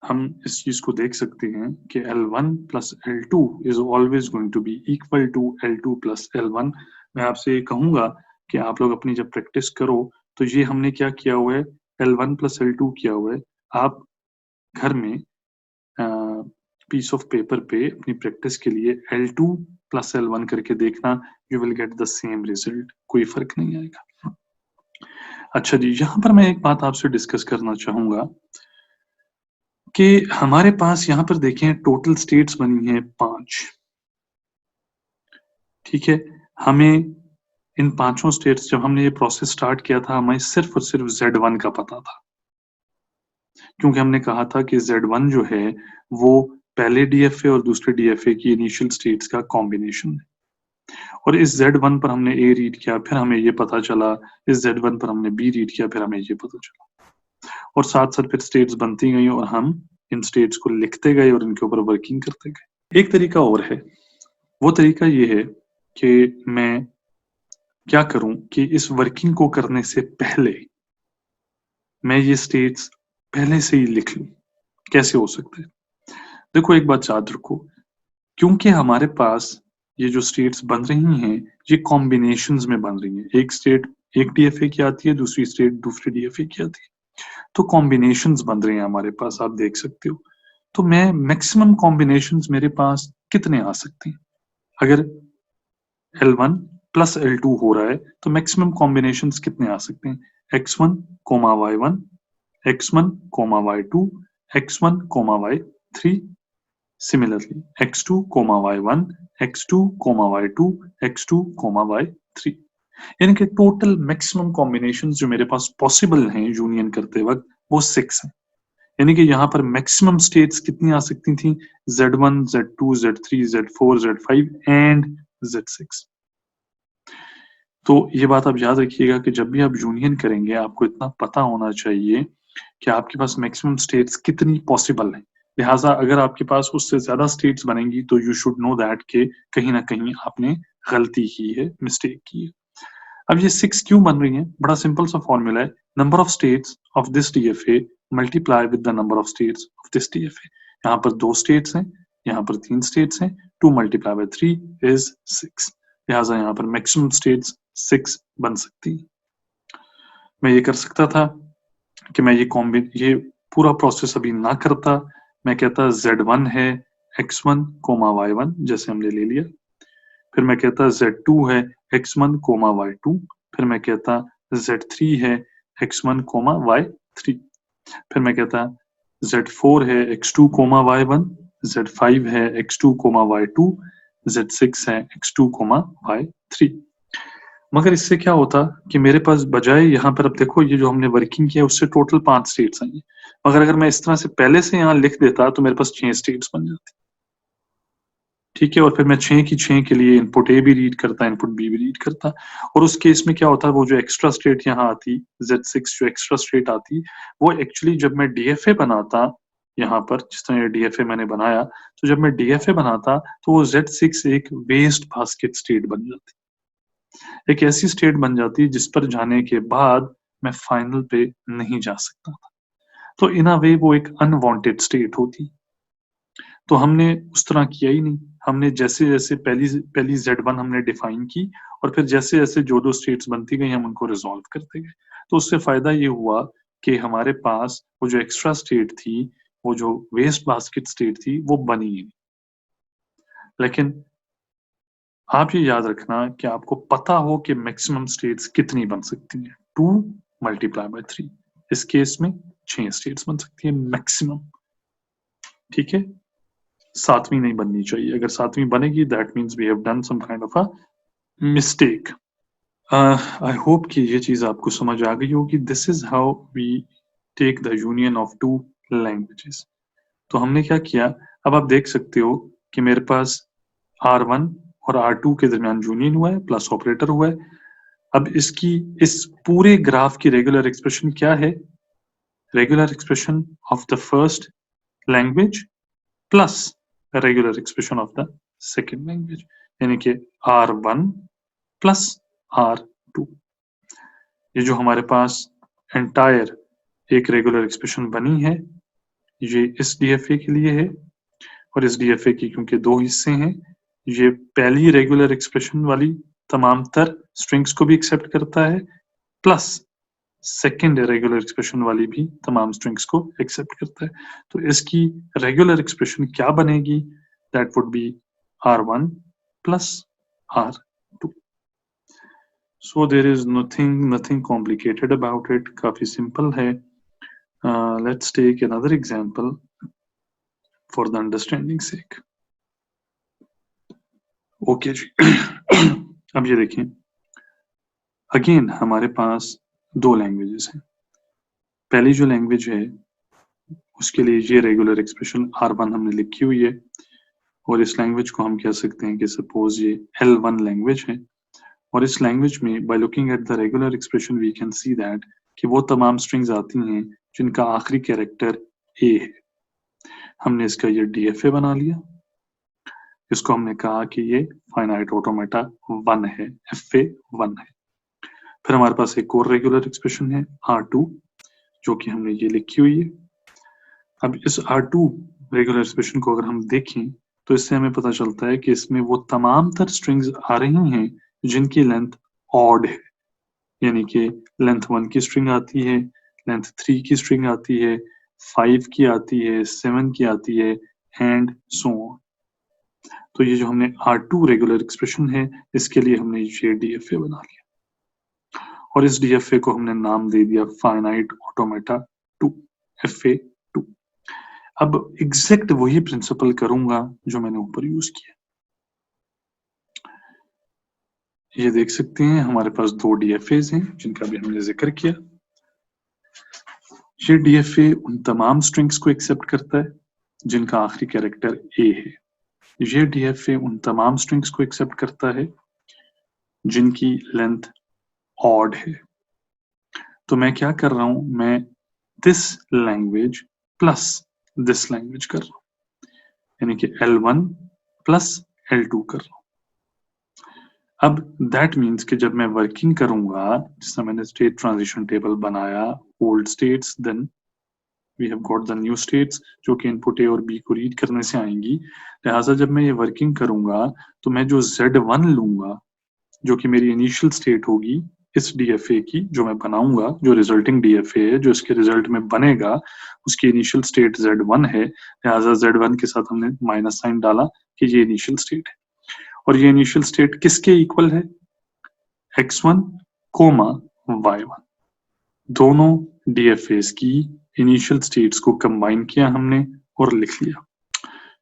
हम इस चीज को देख सकते हैं कि L1 plus L2 is always going to be equal to L2 plus L1। मैं आपसे कहूंगा कि आप लोग अपनी जब प्रैक्टिस करो तो ये हमने क्या किया हुआ है, L1 प्लस L2 किया हुआ है। आप घर में पीस ऑफ पेपर पे अपनी प्रैक्टिस के लिए L2 प्लस L1 करके देखना, you will get the same result, कोई फर्क नहीं आएगा। अच्छा जी, यहाँ पर मैं एक बात आपसे डिस्कस करना चाहूंगा कि हमारे पास यहाँ पर देखें टोटल स्टेट्स बनी है 5, ठीक है। हमें इन पांचों स्टेट्स, जब हमने ये प्रोसेस स्टार्ट किया था, हमें सिर्फ और सिर्फ Z1 का पता था, क्योंकि हमने कहा था कि Z1 जो है वो पहले डीएफए और दूसरे डीएफए की इनिशियल स्टेट्स का कॉम्बिनेशन है, और इस Z1 पर हमने A रीड किया, फिर हमें ये पता चला, इस Z1 पर हमने B रीड किया, फिर हमें ये पता चला, और साथ साथ फिर स्टेट्स बनती गई और हम इन स्टेट्स को लिखते गए और इनके ऊपर वर्किंग करते गए। एक तरीका और है, वो तरीका ये है कि मैं क्या करूं कि इस वर्किंग को करने से पहले मैं ये स्टेट्स पहले से ही लिख लूं। कैसे हो सकता है? देखो एक बात याद रखो, क्योंकि हमारे पास ये जो स्टेट्स बन रही हैं ये कॉम्बिनेशंस में बन रही हैं। एक स्टेट एक डीएफए की आती है, दूसरी स्टेट दूसरी डीएफए की आती है। तो कॉम्बिनेशंस बन रहे हैं हमारे पास, आप देख सकते हो। तो मैं मैक्सिमम कॉम्बिनेशंस मेरे पास कितने आ सकते हैं? अगर L1 प्लस L2 हो रहा है तो मैक्सिमम कॉम्बिनेशंस कितने आ सकते हैं? x1 comma y1, x1 comma y2, x1 comma y3, similarly x2 comma y1, x2 comma y2, x2 comma y3। यानी कि टोटल मैक्सिमम कॉम्बिनेशंस जो मेरे पास पॉसिबल हैं यूनियन करते वक्त वो 6 हैं। यानी कि यहाँ पर मैक्सिमम स्टेट्स कितनी आ सकती थी? Z1, Z2, Z3, Z4, Z5 and Z6। तो ये बात आप याद रखिएगा कि जब भी आप यूनियन करेंगे आपको इतना पता होना चाहिए कि आपके पास मैक्सिमम स्टेट्स कितनी पॉसिबल हैं। लिहाजा अगर आपके पास उससे ज्यादा स्टेट्स बनेंगी तो यू शुड नो दैट कि कहीं ना कहीं आपने गलती की है, मिस्टेक की है। अब ये 6 क्यों बन रही है? बड़ा सिंपल सा फॉर्मूला है, number of states of this DFA multiply with the number of states of this DFA. यहाँ पर 2 स्टेट्स हैं, यहाँ पर 3 स्टेट्स हैं, 2 मल्टीप्लाई बाय 3 इज 6। लिहाजा यहाँ पर मैक्सिमम स्टेट्स 6 बन सकती है। मैं ये कर सकता था कि मैं ये पूरा प्रोसेस अभी ना करता, मैं कहता Z1 है x1 कोमा y1 जैसे हमने ले लिया, फिर मैं कहता Z2 है x1 कोमा y2, फिर मैं कहता Z3 है x1 कोमा y3, फिर मैं कहता Z4 है x2 कोमा y1, Z5 है x2 कोमा y2, Z6 है x2 कोमा y3। मगर इससे क्या होता कि मेरे पास बजाय यहाँ पर, अब देखो ये जो हमने वर्किंग किया उससे टोटल 5 स्टेट्स आई, मगर अगर मैं इस तरह से पहले से यहाँ लिख देता तो मेरे पास 6 स्टेट्स बन जाती। ठीक है, और फिर मैं 6 की 6 के लिए इनपुट ए भी रीड करता, इनपुट बी भी रीड करता, और उस केस में क्या होता, वो जो एक्स्ट्रा स्टेट यहाँ आती Z6 जो एक्स्ट्रा स्टेट आती, वो एक्चुअली जब मैं डीएफए बनाता यहाँ पर, जिस तरह ये डीएफए मैंने बनाया, तो जब मैं डीएफए बनाता तो वो Z6 एक वेस्ट बास्केट स्टेट बन जाती, एक ऐसी स्टेट बन जाती जिस पर जाने के बाद मैं फाइनल पे नहीं जा सकता था। तो इन अ वे वो एक अनवांटेड स्टेट होती। तो हमने उस तरह किया ही नहीं, हमने जैसे जैसे पहली Z1 हमने डिफाइन की, और फिर जैसे जैसे जो दो स्टेट्स बनती गई हम उनको रिजॉल्व करते गए। तो उससे फायदा ये हुआ कि हमारे पास वो जो एक्स्ट्रा स्टेट थी, वो जो वेस्ट बास्केट स्टेट थी, वो बनी ही नहीं। लेकिन आप ये याद रखना कि आपको पता हो कि मैक्सिमम स्टेट्स कितनी बन सकती हैं, 2 मल्टीप्लाई बाय 3। इस केस में 6 स्टेट्स बन सकती है मैक्सिमम। ठीक है, 7वीं नहीं बननी चाहिए, अगर 7वीं बनेगी that means we have done some kind of a mistake. I hope कि ये चीज आपको समझ आ गई होगी। This is how we take the union of 2 languages. तो हमने क्या किया, अब आप देख सकते हो कि मेरे पास R1 और R2 के दरमियान यूनियन हुआ है, प्लस ऑपरेटर हुआ है। अब इस पूरे ग्राफ की रेगुलर एक्सप्रेशन क्या है? Regular expression of the first language plus regular expression of the second language, यानी कि R1 प्लस R2। ये जो हमारे पास एंटायर एक रेगुलर एक्सप्रेशन बनी है, ये इस डीएफए के लिए है, और इस डीएफए की क्योंकि 2 हिस्से हैं, ये पहली रेगुलर एक्सप्रेशन वाली तमाम तर स्ट्रिंग्स को भी एक्सेप्ट करता है, प्लस सेकेंड रेगुलर एक्सप्रेशन वाली भी तमाम स्ट्रिंग्स को एक्सेप्ट करता है। तो इसकी रेगुलर एक्सप्रेशन क्या बनेगी? That would be R1 plus R2। So there is nothing complicated about it, काफी सिंपल है। Let's take another example for the understanding sake. Okay जी। अब ये देखें, अगेन हमारे पास 2 लैंग्वेजेस हैं। पहली जो लैंग्वेज है उसके लिए ये रेगुलर एक्सप्रेशन R1 हमने लिखी हुई है, और इस लैंग्वेज को हम कह सकते हैं कि सपोज ये L1 लैंग्वेज है, और इस लैंग्वेज में by looking at the regular expression we can see that कि वो तमाम स्ट्रिंग्स आती हैं जिनका आखिरी कैरेक्टर A है। हमने इसका ये डीएफए बना लिया, इसको हमने कहा कि ये फाइनाइट ऑटोमेटा 1 है, FA1 है। फिर हमारे पास एक और रेगुलर एक्सप्रेशन है R2 जो कि हमने ये लिखी हुई है। अब इस R2 रेगुलर एक्सप्रेशन को अगर हम देखें तो इससे हमें पता चलता है कि इसमें वो तमाम तर स्ट्रिंग्स आ रही हैं जिनकी लेंथ ऑड है। यानी कि लेंथ 1 की स्ट्रिंग आती है, लेंथ 3 की स्ट्रिंग आती है, 5 की आती है, 7 की आती है एंड सो ऑन। तो ये जो हमने R2 रेगुलर एक्सप्रेशन है, इसके लिए हमने ये DFA बना लिया और इस DFA को हमने नाम दे दिया फाइनाइट ऑटोमेटा 2, FA2। अब एग्जैक्ट वही प्रिंसिपल करूंगा जो मैंने ऊपर यूज किया। ये देख सकते हैं हमारे पास दो DFAs हैं जिनका भी हमने जिक्र किया। ये DFA उन तमाम स्ट्रिंग्स को एक्सेप्ट करता है जिनका आखिरी कैरेक्टर A है। ये DFA उन तमाम स्ट्रिंग्स को एक्सेप्ट करता है जिनकी लेंथ ऑड है। तो मैं क्या कर रहा हूं, मैं this language plus this language कर रहा हूं, यानी कि L1 प्लस L2 कर रहा हूं। अब दैट मीन्स कि जब मैं वर्किंग करूंगा, जिससे मैंने स्टेट ट्रांजिशन टेबल बनाया, old states then we have got the new states जो कि इनपुट ए और बी को रीड करने से आएंगी। लिहाजा जब मैं ये वर्किंग करूंगा तो मैं जो Z1 लूंगा जो कि मेरी इनिशियल स्टेट होगी इस DFA की, जो मैं बनाऊंगा, जो रिजल्टिंग DFA है, जो इसके रिजल्ट में बनेगा, उसकी इनिशियल स्टेट Z1 है। लिहाजा Z1 के साथ हमने माइनस साइन डाला कि ये इनिशियल स्टेट है और ये इनिशियल स्टेट किसके इक्वल है, x1 कोमा y1। दोनों DFAs की इनिशियल स्टेट्स को कंबाइन किया हमने और लिख लिया।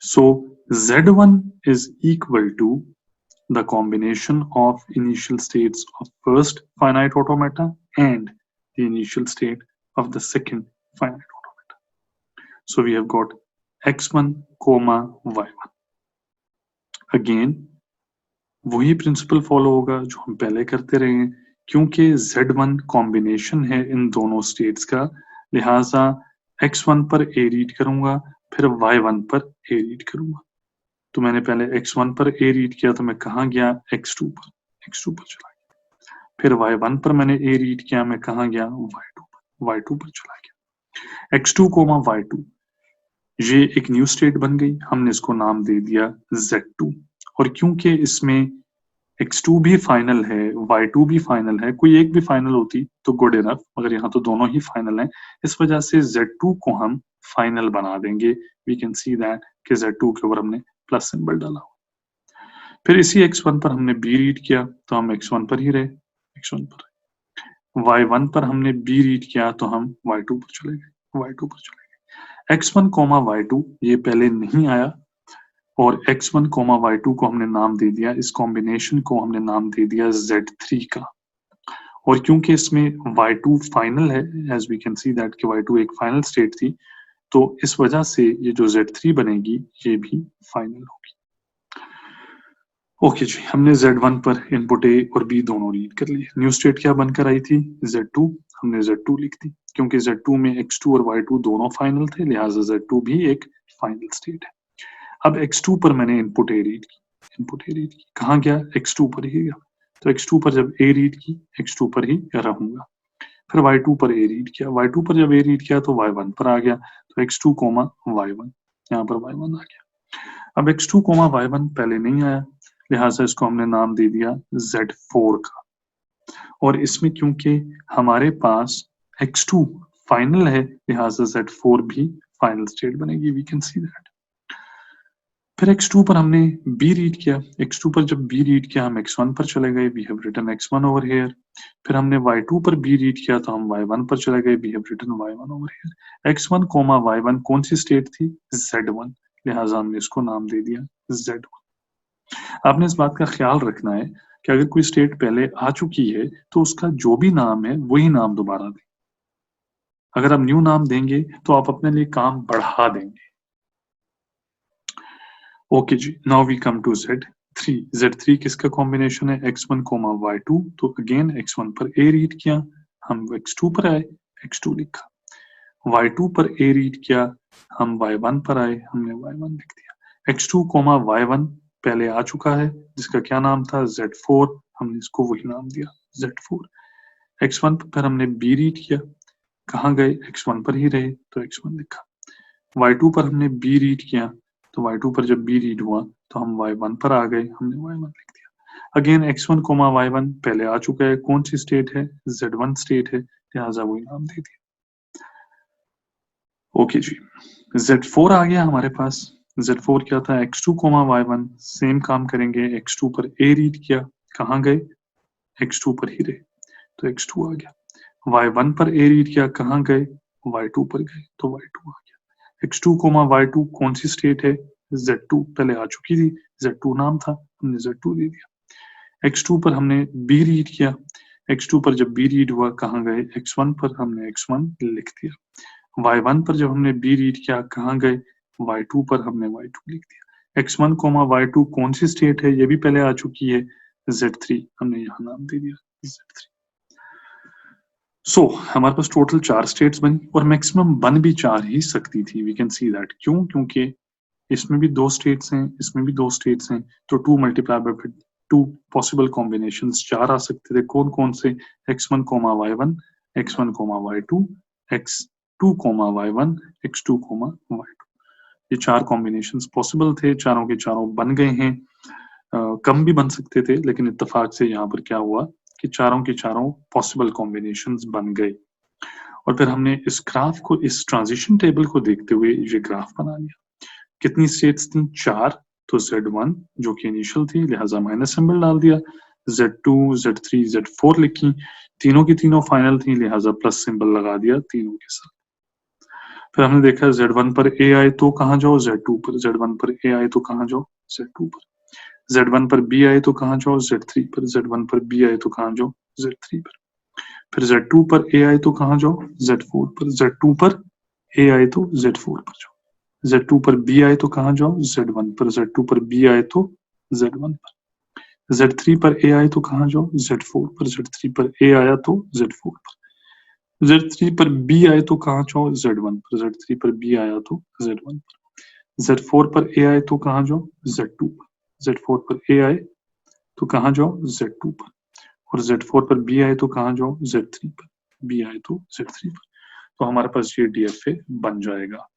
सो Z1 is equal to the combination of initial states of first finite automata and the initial state of the second finite automata. So we have got x1 comma y1. Again वही प्रिंसिपल फॉलो होगा जो हम पहले करते रहे हैं, क्योंकि Z1 कॉम्बिनेशन है इन दोनों स्टेट्स का, लिहाजा x1 पर A रीड करूंगा फिर y1 पर A रीड करूंगा। तो मैंने पहले x1 पर A रीड किया तो मैं कहाँ गया, x2 पर चला गया। फिर y1 पर मैंने A रीड किया, मैं कहाँ गया, y2 पर चला गया। x2 कोमा y2 ये एक न्यू स्टेट बन गई, हमने इसको नाम दे दिया Z2। और क्योंकि इसमें x2 भी फाइनल है, y2 भी फाइनल है, कोई एक भी फाइनल होती तो गुड इनफ, मगर यहाँ तो दोनों ही फाइनल हैं, इस वजह से Z2 को हम फाइनल बना देंगे। वी कैन सी दैट कि Z2 के ऊपर हमने प्लस सिंबल डाला। फिर इसी x1 पर हमने b रीड किया तो हम x1 पर ही रहे, x1 पर। y1 पर हमने b रीड किया तो हम y2 पर चले गए, x1 कोमा y2 ये पहले नहीं आया और x1 कोमा y2 को हमने नाम दे दिया, इस कॉम्बिनेशन को हमने नाम दे दिया Z3 का। और क्योंकि इसमें y2 फाइनल है, as we can see that कि y2 एक फाइनल स्टेट थी, तो इस वजह से ये जो Z3 बनेगी ये भी फाइनल होगी। ओके जी, हमने Z1 पर इनपुट A और B दोनों रीड कर लिए। न्यू स्टेट क्या बनकर आई थी, Z2, हमने Z2 लिख दी क्योंकि Z2 में x2 और y2 दोनों फाइनल थे, लिहाजा Z2 भी एक फाइनल स्टेट है। अब x2 पर मैंने इनपुट A रीड की, कहाँ गया, x2 पर ही गया। तो x2 पर जब A रीड की, x2 पर ही रहूंगा। फिर y2 पर A रीड किया, y2 पर जब A रीड किया तो y1 पर आ गया, तो x2 कोमा y1, यहाँ पर y1 आ गया। अब x2 कोमा y1 पहले नहीं आया, लिहाजा इसको हमने नाम दे दिया Z4 का। और इसमें क्योंकि हमारे पास x2 फाइनल है, लिहाजा Z4 भी फाइनल स्टेट बनेगी, वी कैन सी दैट। फिर x2 पर हमने b रीड किया, x2 पर जब b रीड किया हम x1 पर चले गए, we have written x1 over here. फिर हमने y2 पर b रीड किया तो हम y1 पर चले गए, we have written y1 over here. x1 comma y1 कौन सी स्टेट थी, Z1, लिहाजा हमने इसको नाम दे दिया Z1। आपने इस बात का ख्याल रखना है कि अगर कोई स्टेट पहले आ चुकी है तो उसका जो भी नाम है वही नाम दोबारा दें। अगर आप न्यू नाम देंगे तो आप अपने लिए काम बढ़ा देंगे। ओके जी, now we come to Z3। Z3 किसका कॉम्बिनेशन है, x1 कोमा y2। तो अगेन x1 पर A रीड किया, हम x2 पर आए, x2 लिखा। y2 पर A रीड किया, हम y1 पर आए, हमने y1 लिख दिया। x2 कोमा y1 पहले आ चुका है जिसका क्या नाम था, Z4, हमने इसको वही नाम दिया Z4। x1 पर हमने B रीड किया, कहाँ गए, x1 पर ही रहे, तो x1 लिखा। y2 पर हमने B रीड किया, तो y2 पर जब B रीड हुआ तो हम y1 पर आ गए, हमने y1 लिख दिया। अगेन x1 कोमा y1 पहले आ चुका है, कौन सी स्टेट है, z1 स्टेट है, लिहाजा वही नाम दे दिया। ओके जी, z4 आ गया हमारे पास। z4 क्या था, x2 कोमा y1, सेम काम करेंगे, x2 पर a रीड किया, कहाँ गए, x2 पर ही रहे, तो x2 आ गया। y1 पर a रीड किया, कहाँ गए, y2 पर गए, तो y2 आ गया। x2 कोमा y2 कौन सी स्टेट है, z2 पहले आ चुकी थी, z2 नाम था, हमने z2 दे दिया। x2 पर हमने b रीड किया, x2 पर जब b रीड हुआ, कहाँ गए, x1 पर हमने x1 लिख दिया। y1 पर जब हमने b रीड किया, कहाँ गए, y2 पर हमने y2 लिख दिया। x1 कोमा y2 कौन सी स्टेट है, ये भी पहले आ चुकी है, z3, हमने यहाँ नाम दे दिया z3। हमारे पास टोटल 4 स्टेट्स बनी और मैक्सिमम बन भी 4 ही सकती थी। वी कैन सी दैट, क्यों, क्योंकि इसमें भी 2 स्टेट्स हैं, इसमें भी 2 स्टेट्स हैं, तो 2 मल्टीप्लाई बाय 2 पॉसिबल कॉम्बिनेशंस 4 आ सकते थे। कौन कौन से, x1 comma y1, x1 comma y2, x2 comma y1, x2 comma y2, ये 4 कॉम्बिनेशंस पॉसिबल थे, चारों के चारों बन गए हैं। कम भी बन सकते थे, लेकिन इत्तेफाक से यहाँ पर क्या हुआ कि चारों के चारों पॉसिबल कॉम्बिनेशंस बन गए। और फिर हमने इस ग्राफ को, इस ट्रांजिशन टेबल को देखते हुए ये ग्राफ बना लिया। कितनी स्टेट्स थी, 4, तो Z1 जो कि इनिशियल थी, लिहाजा माइनस सिंबल डाल दिया, Z2, Z3, Z4 लिखी, तीनों की तीनों फाइनल थी, लिहाजा प्लस सिंबल लगा दिया तीनों के साथ। फिर हमने देखा Z1 पर A आए तो कहाँ जाओ, Z2 पर, Z1 पर A आए तो कहाँ जाओ, Z2 पर, Z1 पर B आए तो कहाँ जाओ, Z3 पर, Z1 पर B आए तो कहाँ जाओ, Z3 पर, फिर Z2 पर A आए तो कहाँ जाओ, Z4 पर, Z2 पर A आए तो Z4 पर जाओ, Z2 पर B आए तो कहाँ जाओ, Z1 पर, Z2 पर B आए तो Z1 पर, Z3 पर A आए तो कहाँ जाओ, Z4 पर, Z3 पर A आया तो Z4 पर, Z3 पर B आए तो कहाँ जाओ, Z1 पर, Z3 पर B आया तो Z1 पर, Z4 पर A आए तो कहाँ जाओ, Z2 पर, Z4 पर A आए तो कहाँ जाओ, Z2 पर, और Z4 पर B आए तो कहाँ जाओ, Z3 पर, B आए तो Z3 पर, तो हमारे पास ये DFA बन जाएगा।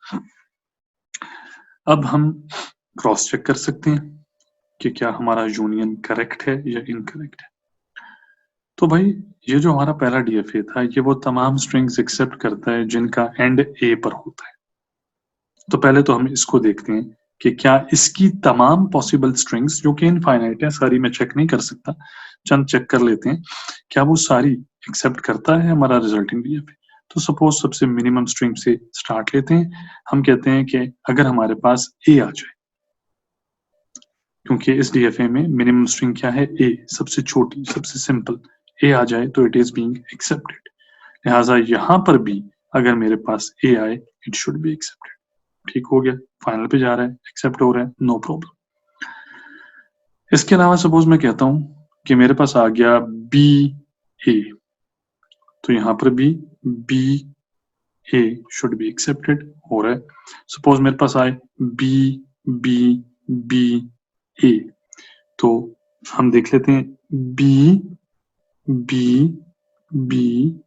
अब हम क्रॉस चेक कर सकते हैं कि क्या हमारा यूनियन करेक्ट है या इनकरेक्ट है। तो भाई ये जो हमारा पहला DFA था, ये वो तमाम स्ट्रिंग्स एक्सेप्ट करता है जिनका एंड A पर होता है। तो पहले तो हम इसको देखते हैं कि क्या इसकी तमाम पॉसिबल स्ट्रिंग्स, जो कि इनफाइनाइट है, सारी मैं चेक नहीं कर सकता, चंद चेक कर लेते हैं, क्या वो सारी एक्सेप्ट करता है हमारा रिजल्टिंग DFA। तो सपोज सबसे मिनिमम स्ट्रिंग से स्टार्ट लेते हैं, हम कहते हैं कि अगर हमारे पास A आ जाए, क्योंकि इस DFA में मिनिमम स्ट्रिंग क्या है, A, सबसे छोटी, सबसे सिंपल, A आ जाए तो इट इज बीइंग एक्सेप्टेड, लिहाजा यहाँ पर भी अगर मेरे पास A आए, इट शुड बी एक्सेप्टेड। ठीक हो गया, फाइनल पे जा रहा है, एक्सेप्ट हो रहा है, नो प्रॉब्लम। इसके अलावा सपोज मैं कहता हूं कि मेरे पास आ गया बी ए, तो यहां पर भी B A should be accepted हो रहा है। सपोज मेरे पास आए बी बी बी ए, तो हम देख लेते हैं बी बी बी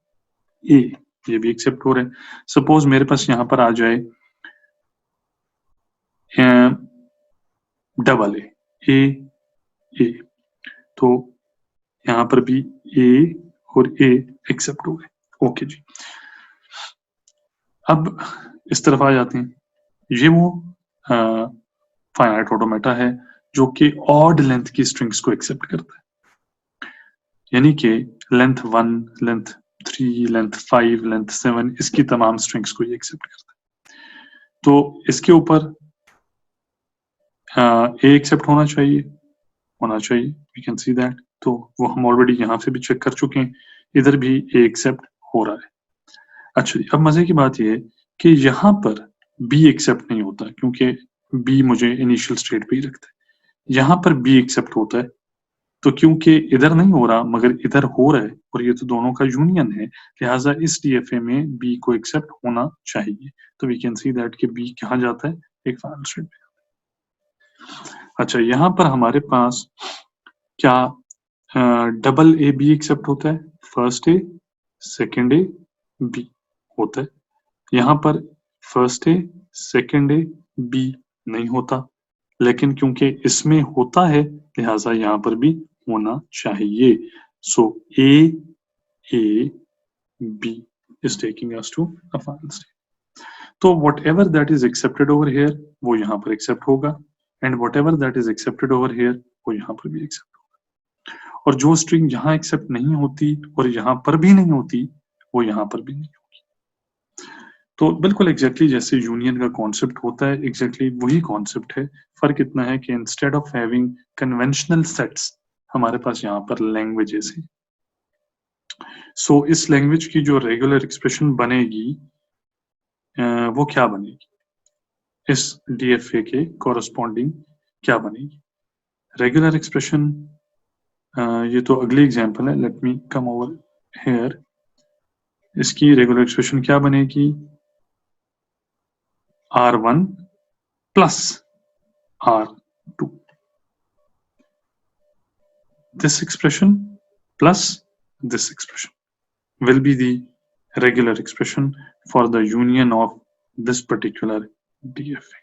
ए, ये भी एक्सेप्ट हो रहा है। सपोज मेरे पास यहां पर आ जाए डबल ए ए, तो यहाँ पर भी ए और ए एक्सेप्ट हो गए। ओके जी, अब इस तरफ आ जाते हैं, ये वो फाइनाइट ऑटोमेटा है जो कि ऑड लेंथ की स्ट्रिंग्स को एक्सेप्ट करता है, यानी कि लेंथ 1, लेंथ 3, लेंथ 5, लेंथ 7, इसकी तमाम स्ट्रिंग्स को ये एक्सेप्ट करता है। तो इसके ऊपर ए एक्सेप्ट होना चाहिए, वी कैन सी दैट, तो वो हम ऑलरेडी यहाँ से भी चेक कर चुके हैं, इधर भी ए एक्सेप्ट हो रहा है। अच्छा जी, अब मजे की बात यह है कि यहाँ पर बी एक्सेप्ट नहीं होता, क्योंकि बी मुझे इनिशियल स्टेट पे ही रखता है। यहाँ पर बी एक्सेप्ट होता है, तो क्योंकि इधर नहीं हो रहा मगर इधर हो रहा है और ये तो दोनों का यूनियन है, लिहाजा इस DFA में बी को एक्सेप्ट होना चाहिए। तो वी कैन सी दैट कि बी कहाँ जाता है, एक फाइनल स्टेट पे। अच्छा, यहाँ पर हमारे पास क्या डबल ए बी एक्सेप्ट होता है, first A second A B होता है। यहाँ पर first A second A B नहीं होता, लेकिन क्योंकि इसमें होता है लिहाजा यहाँ पर भी होना चाहिए। सो A B is taking us to a final state. तो whatever that is accepted over here वो यहाँ पर accept होगा, and whatever that is accepted over here वो यहाँ पर भी accept होगा, और जो string यहाँ accept नहीं होती और यहाँ पर भी नहीं होती वो यहाँ पर भी नहीं होगी। तो बिल्कुल एग्जैक्टली जैसे यूनियन का कॉन्सेप्ट होता है, एग्जैक्टली वही कॉन्सेप्ट है। फर्क इतना है कि instead of having conventional sets हमारे पास यहाँ पर लैंग्वेजेस है। सो इस लैंग्वेज की जो रेगुलर एक्सप्रेशन बनेगी वो क्या बनेगी, इस डीएफए के कॉरस्पॉन्डिंग क्या बनेगी रेगुलर एक्सप्रेशन। ये तो अगली एग्जांपल है, let me come over here. इसकी रेगुलर एक्सप्रेशन क्या बनेगी, R1 plus R2. This expression plus this expression will be the regular expression for the union of this particular DFA.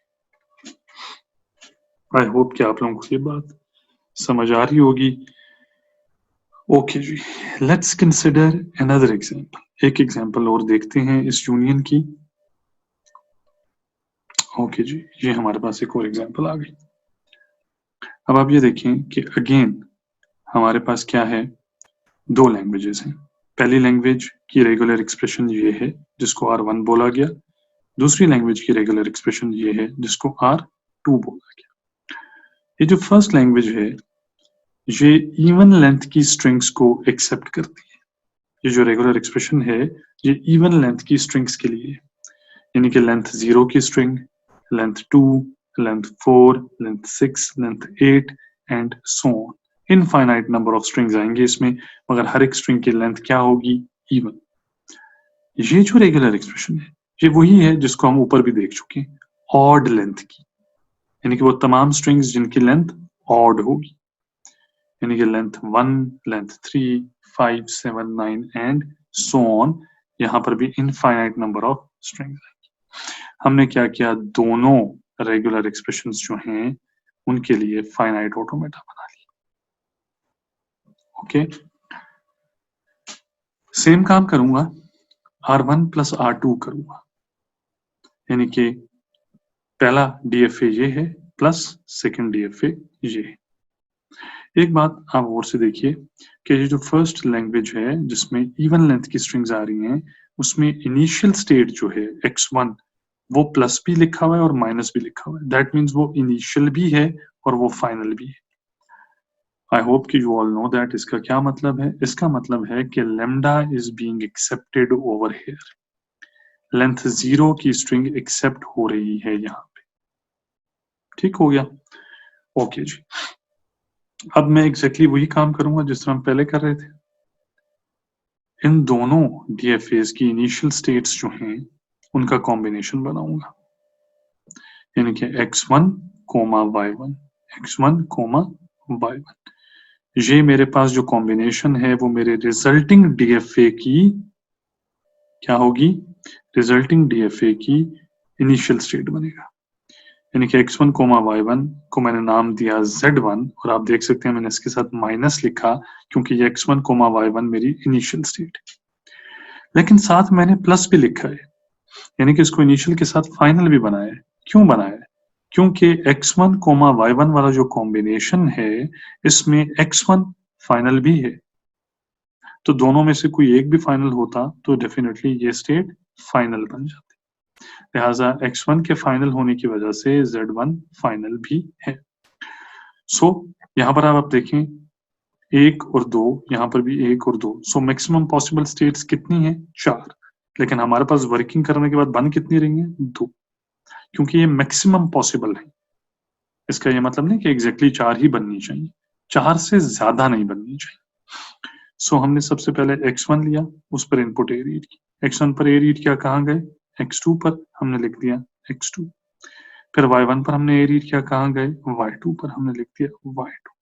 I hope कि आप लोगों को ये बात समझ आ रही होगी। ओके जी, लेट्स कंसिडर अनदर एग्जांपल। एक एग्जांपल और देखते हैं इस यूनियन की। ओके जी, ये हमारे पास एक और एग्जांपल आ गई। अब आप ये देखें कि अगेन हमारे पास क्या है, दो लैंग्वेजेस हैं। पहली लैंग्वेज की रेगुलर एक्सप्रेशन ये है जिसको R1 बोला गया, दूसरी लैंग्वेज की रेगुलर एक्सप्रेशन ये है जिसको R2 बोला गया। ये जो फर्स्ट लैंग्वेज है ये इवन लेंथ की स्ट्रिंग्स को एक्सेप्ट करती है। ये जो रेगुलर एक्सप्रेशन है ये इवन लेंथ की स्ट्रिंग्स के लिए, यानी कि लेंथ 0 की string, length 2, length 4, length 6, length 8 and so on. Infinite number of strings आएंगे इसमें, मगर हर एक स्ट्रिंग की लेंथ क्या होगी, इवन। ये जो रेगुलर एक्सप्रेशन है ये वही है जिसको हम ऊपर भी देख चुके हैं, ऑड लेंथ की, यानी कि वो तमाम स्ट्रिंग्स जिनकी लेंथ ऑड होगी, यानी कि length 1, length 3, 5, 7, 9 and so on. यहाँ पर भी इनफाइनाइट नंबर ऑफ स्ट्रिंग्स आएंगी। हमने क्या किया, दोनों रेगुलर एक्सप्रेशंस जो हैं उनके लिए फाइनाइट ऑटोमेटा बना लिया। ओके, सेम काम करूंगा, R1 प्लस R2 करूंगा, यानी कि पहला डीएफए ये है प्लस सेकंड डीएफए ये है। एक बात आप और से देखिए कि ये जो फर्स्ट लैंग्वेज है जिसमें इवन लेंथ की स्ट्रिंग्स आ रही हैं उसमें इनिशियल स्टेट जो है x1 वो प्लस भी लिखा हुआ है और माइनस भी लिखा हुआ है। दैट मीन्स वो इनिशियल भी है और वो फाइनल भी है। आई होप कि यू ऑल नो दैट। इसका क्या मतलब है, इसका मतलब है कि lambda is being accepted over here. Length 0 की स्ट्रिंग एक्सेप्ट हो रही है यहाँ पे। ठीक हो गया, ओके जी। अब मैं एग्जैक्टली वही काम करूंगा जिस तरह हम पहले कर रहे थे। इन दोनों डीएफएस की इनिशियल स्टेट्स जो हैं उनका कॉम्बिनेशन बनाऊंगा, यानी कि x1, y1, x1, y1। ये मेरे पास जो कॉम्बिनेशन है वो मेरे रिजल्टिंग डीएफए की क्या होगी, रिजल्टिंग डीएफए की इनिशियल स्टेट बनेगा। यानी कि x1, y1 को मैंने नाम दिया z1 और आप देख सकते हैं मैंने इसके साथ माइनस लिखा क्योंकि ये x1, y1 मेरी इनिशियल स्टेट है। लेकिन साथ मैंने प्लस भी लिखा है, यानी कि इसको इनिशियल के साथ फाइनल भी बनाया है। क्यों बनाया है, क्योंकि x1, y1 वाला जो कॉम्बिनेशन है इसमें x1 फाइनल भी है, तो दोनों में से कोई एक भी फाइनल होता तो डेफिनेटली ये स्टेट फाइनल बन जाती। लिहाजा x1 के फाइनल होने की वजह से z1 फाइनल भी है। सो यहाँ पर आप देखें 1 और 2, यहाँ पर भी 1 और 2। सो मैक्सिमम पॉसिबल स्टेट्स कितनी है, 4। लेकिन हमारे पास वर्किंग करने के बाद बन कितनी रही है, 2, क्योंकि ये मैक्सिमम पॉसिबल है। इसका ये मतलब नहीं कि एग्जैक्टली 4 ही बननी चाहिए, 4 से ज्यादा नहीं बननी चाहिए। सो हमने सबसे पहले x1 लिया, उस पर इनपुट ए रीड की, x1 पर ए रीड किया, कहाँ गए, x2 पर हमने लिख दिया x2। फिर y1 पर हमने ए रीड किया, कहाँ गए, y2 पर हमने लिख दिया y2।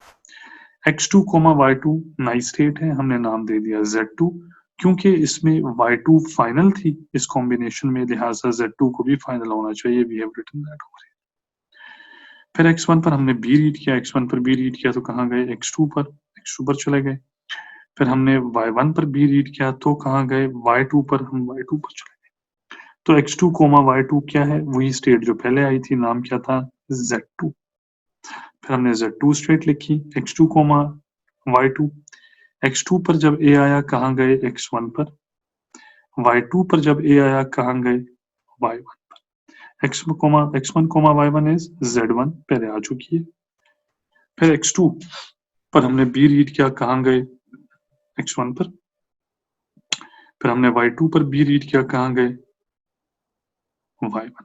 x2, y2 नई स्टेट है, हमने नाम दे दिया z2, क्योंकि इसमें y2 फाइनल थी इस कॉम्बिनेशन में, लिहाजा z2 को भी फाइनल होना चाहिए। We have written that over here. फिर x1 पर हमने b रीड किया, x1 पर b रीड किया तो कहाँ गए, x2 पर, x2 पर चले गए। फिर हमने y1 पर b रीड किया तो कहाँ गए, y2 पर, हम y2 पर चले गए। तो x2 कोमा y2 क्या है, वही स्टेट जो पहले आई थी, नाम क्या था, z2। फिर हमने z2 स्टेट लिखी, x2 कोमा y2। x2 पर जब a आया कहाँ गए, x1 पर। y2 पर जब a आया कहाँ गए, y1 पर। x1 comma y1 is z1, पहले आ चुकी है। फिर x2 पर हमने b रीड किया, कहाँ गए, x1 पर। फिर हमने y2 पर b रीड किया, कहाँ गए, y1 पर।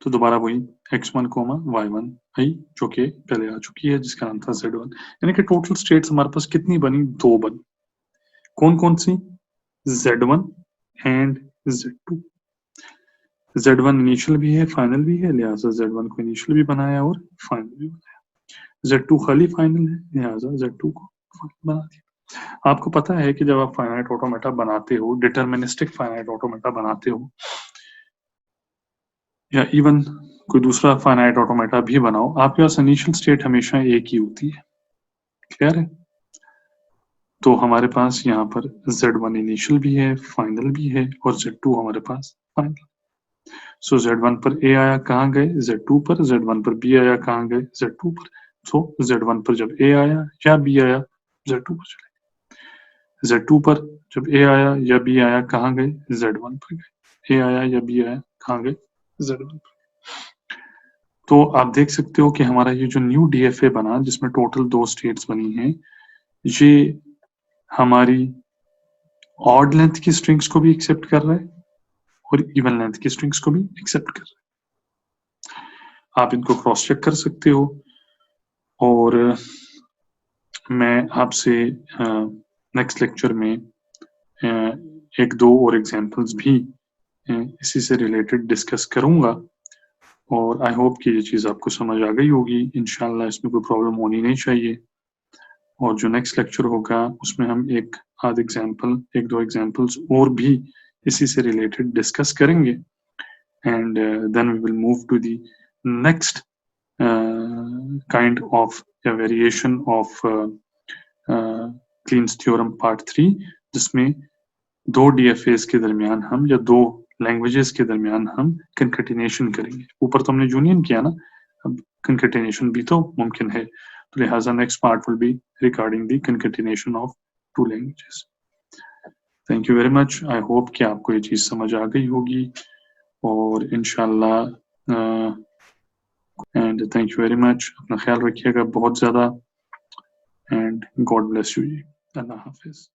तो दोबारा वही x1 कोमा y1 आई, जो कि पहले आ चुकी है, जिसका नाम था z1। यानी कि टोटल स्टेट्स हमारे पास कितनी बनी, 2 बनी। कौन कौन सी, z1 and z2। z1 initial भी है, फाइनल भी है, लिहाजा z1 को इनिशियल भी बनाया और फाइनल भी बनाया। z2 खाली फाइनल है, लिहाजा z2 को फाइनल बना दिया। आपको पता है कि जब आप फाइनाइट ऑटोमेटा बनाते हो, डिटर्मिनिस्टिक फाइनाइट ऑटोमेटा बनाते हो, या इवन कोई दूसरा फाइनाइट ऑटोमेटा भी बनाओ, आपके पास इनिशियल स्टेट हमेशा एक ही होती है। क्लियर है? तो हमारे पास यहाँ पर z1 इनिशियल भी है, फाइनल भी है, और z2 हमारे पास फाइनल। सो z1 पर a आया, कहाँ गए, z2 पर। z1 पर b आया, कहाँ गए, z2 पर। सो z1 पर जब a आया या b आया, z2 पर चले। z2 पर जब a आया या b आया, कहाँ गए, z1 पर गए। a आया या b आया, कहाँ गए, z1 पर। तो आप देख सकते हो कि हमारा ये जो न्यू DFA बना, जिसमें टोटल 2 स्टेट्स बनी हैं, ये हमारी ऑड लेंथ की स्ट्रिंग्स को भी एक्सेप्ट कर रहा है और इवन लेंथ की स्ट्रिंग्स को भी एक्सेप्ट कर रहा है। आप इनको क्रॉस चेक कर सकते हो। और मैं आपसे नेक्स्ट लेक्चर में एक दो और एग्जांपल्स भी इसी से रिलेटेड डिस्कस करूंगा, और आई होप कि ये चीज़ आपको समझ आ गई होगी। इंशाल्लाह इसमें कोई प्रॉब्लम होनी नहीं चाहिए। और जो नेक्स्ट लेक्चर होगा उसमें हम एक दो एग्जांपल्स और भी इसी से रिलेटेड डिस्कस करेंगे, and then we will move to the next kind of या variation of Kleene's theorem part 3, जिसमें 2 DFAs के दरमियान हम, या 2 लैंग्वेजेस के दरमियान हम कंकैटिनेशन करेंगे। ऊपर तो हमने यूनियन किया ना, अब कंकैटिनेशन भी तो मुमकिन है। तो लिहाजा next part will be regarding the concatenation of 2 languages. Thank you very much. I hope कि आपको ये चीज़ समझ आ गई होगी, और इंशाल्लाह and thank you very much. अपना ख्याल रखिएगा बहुत ज़्यादा, एंड गॉड ब्लेस यू जी। अल्लाह हाफिज़।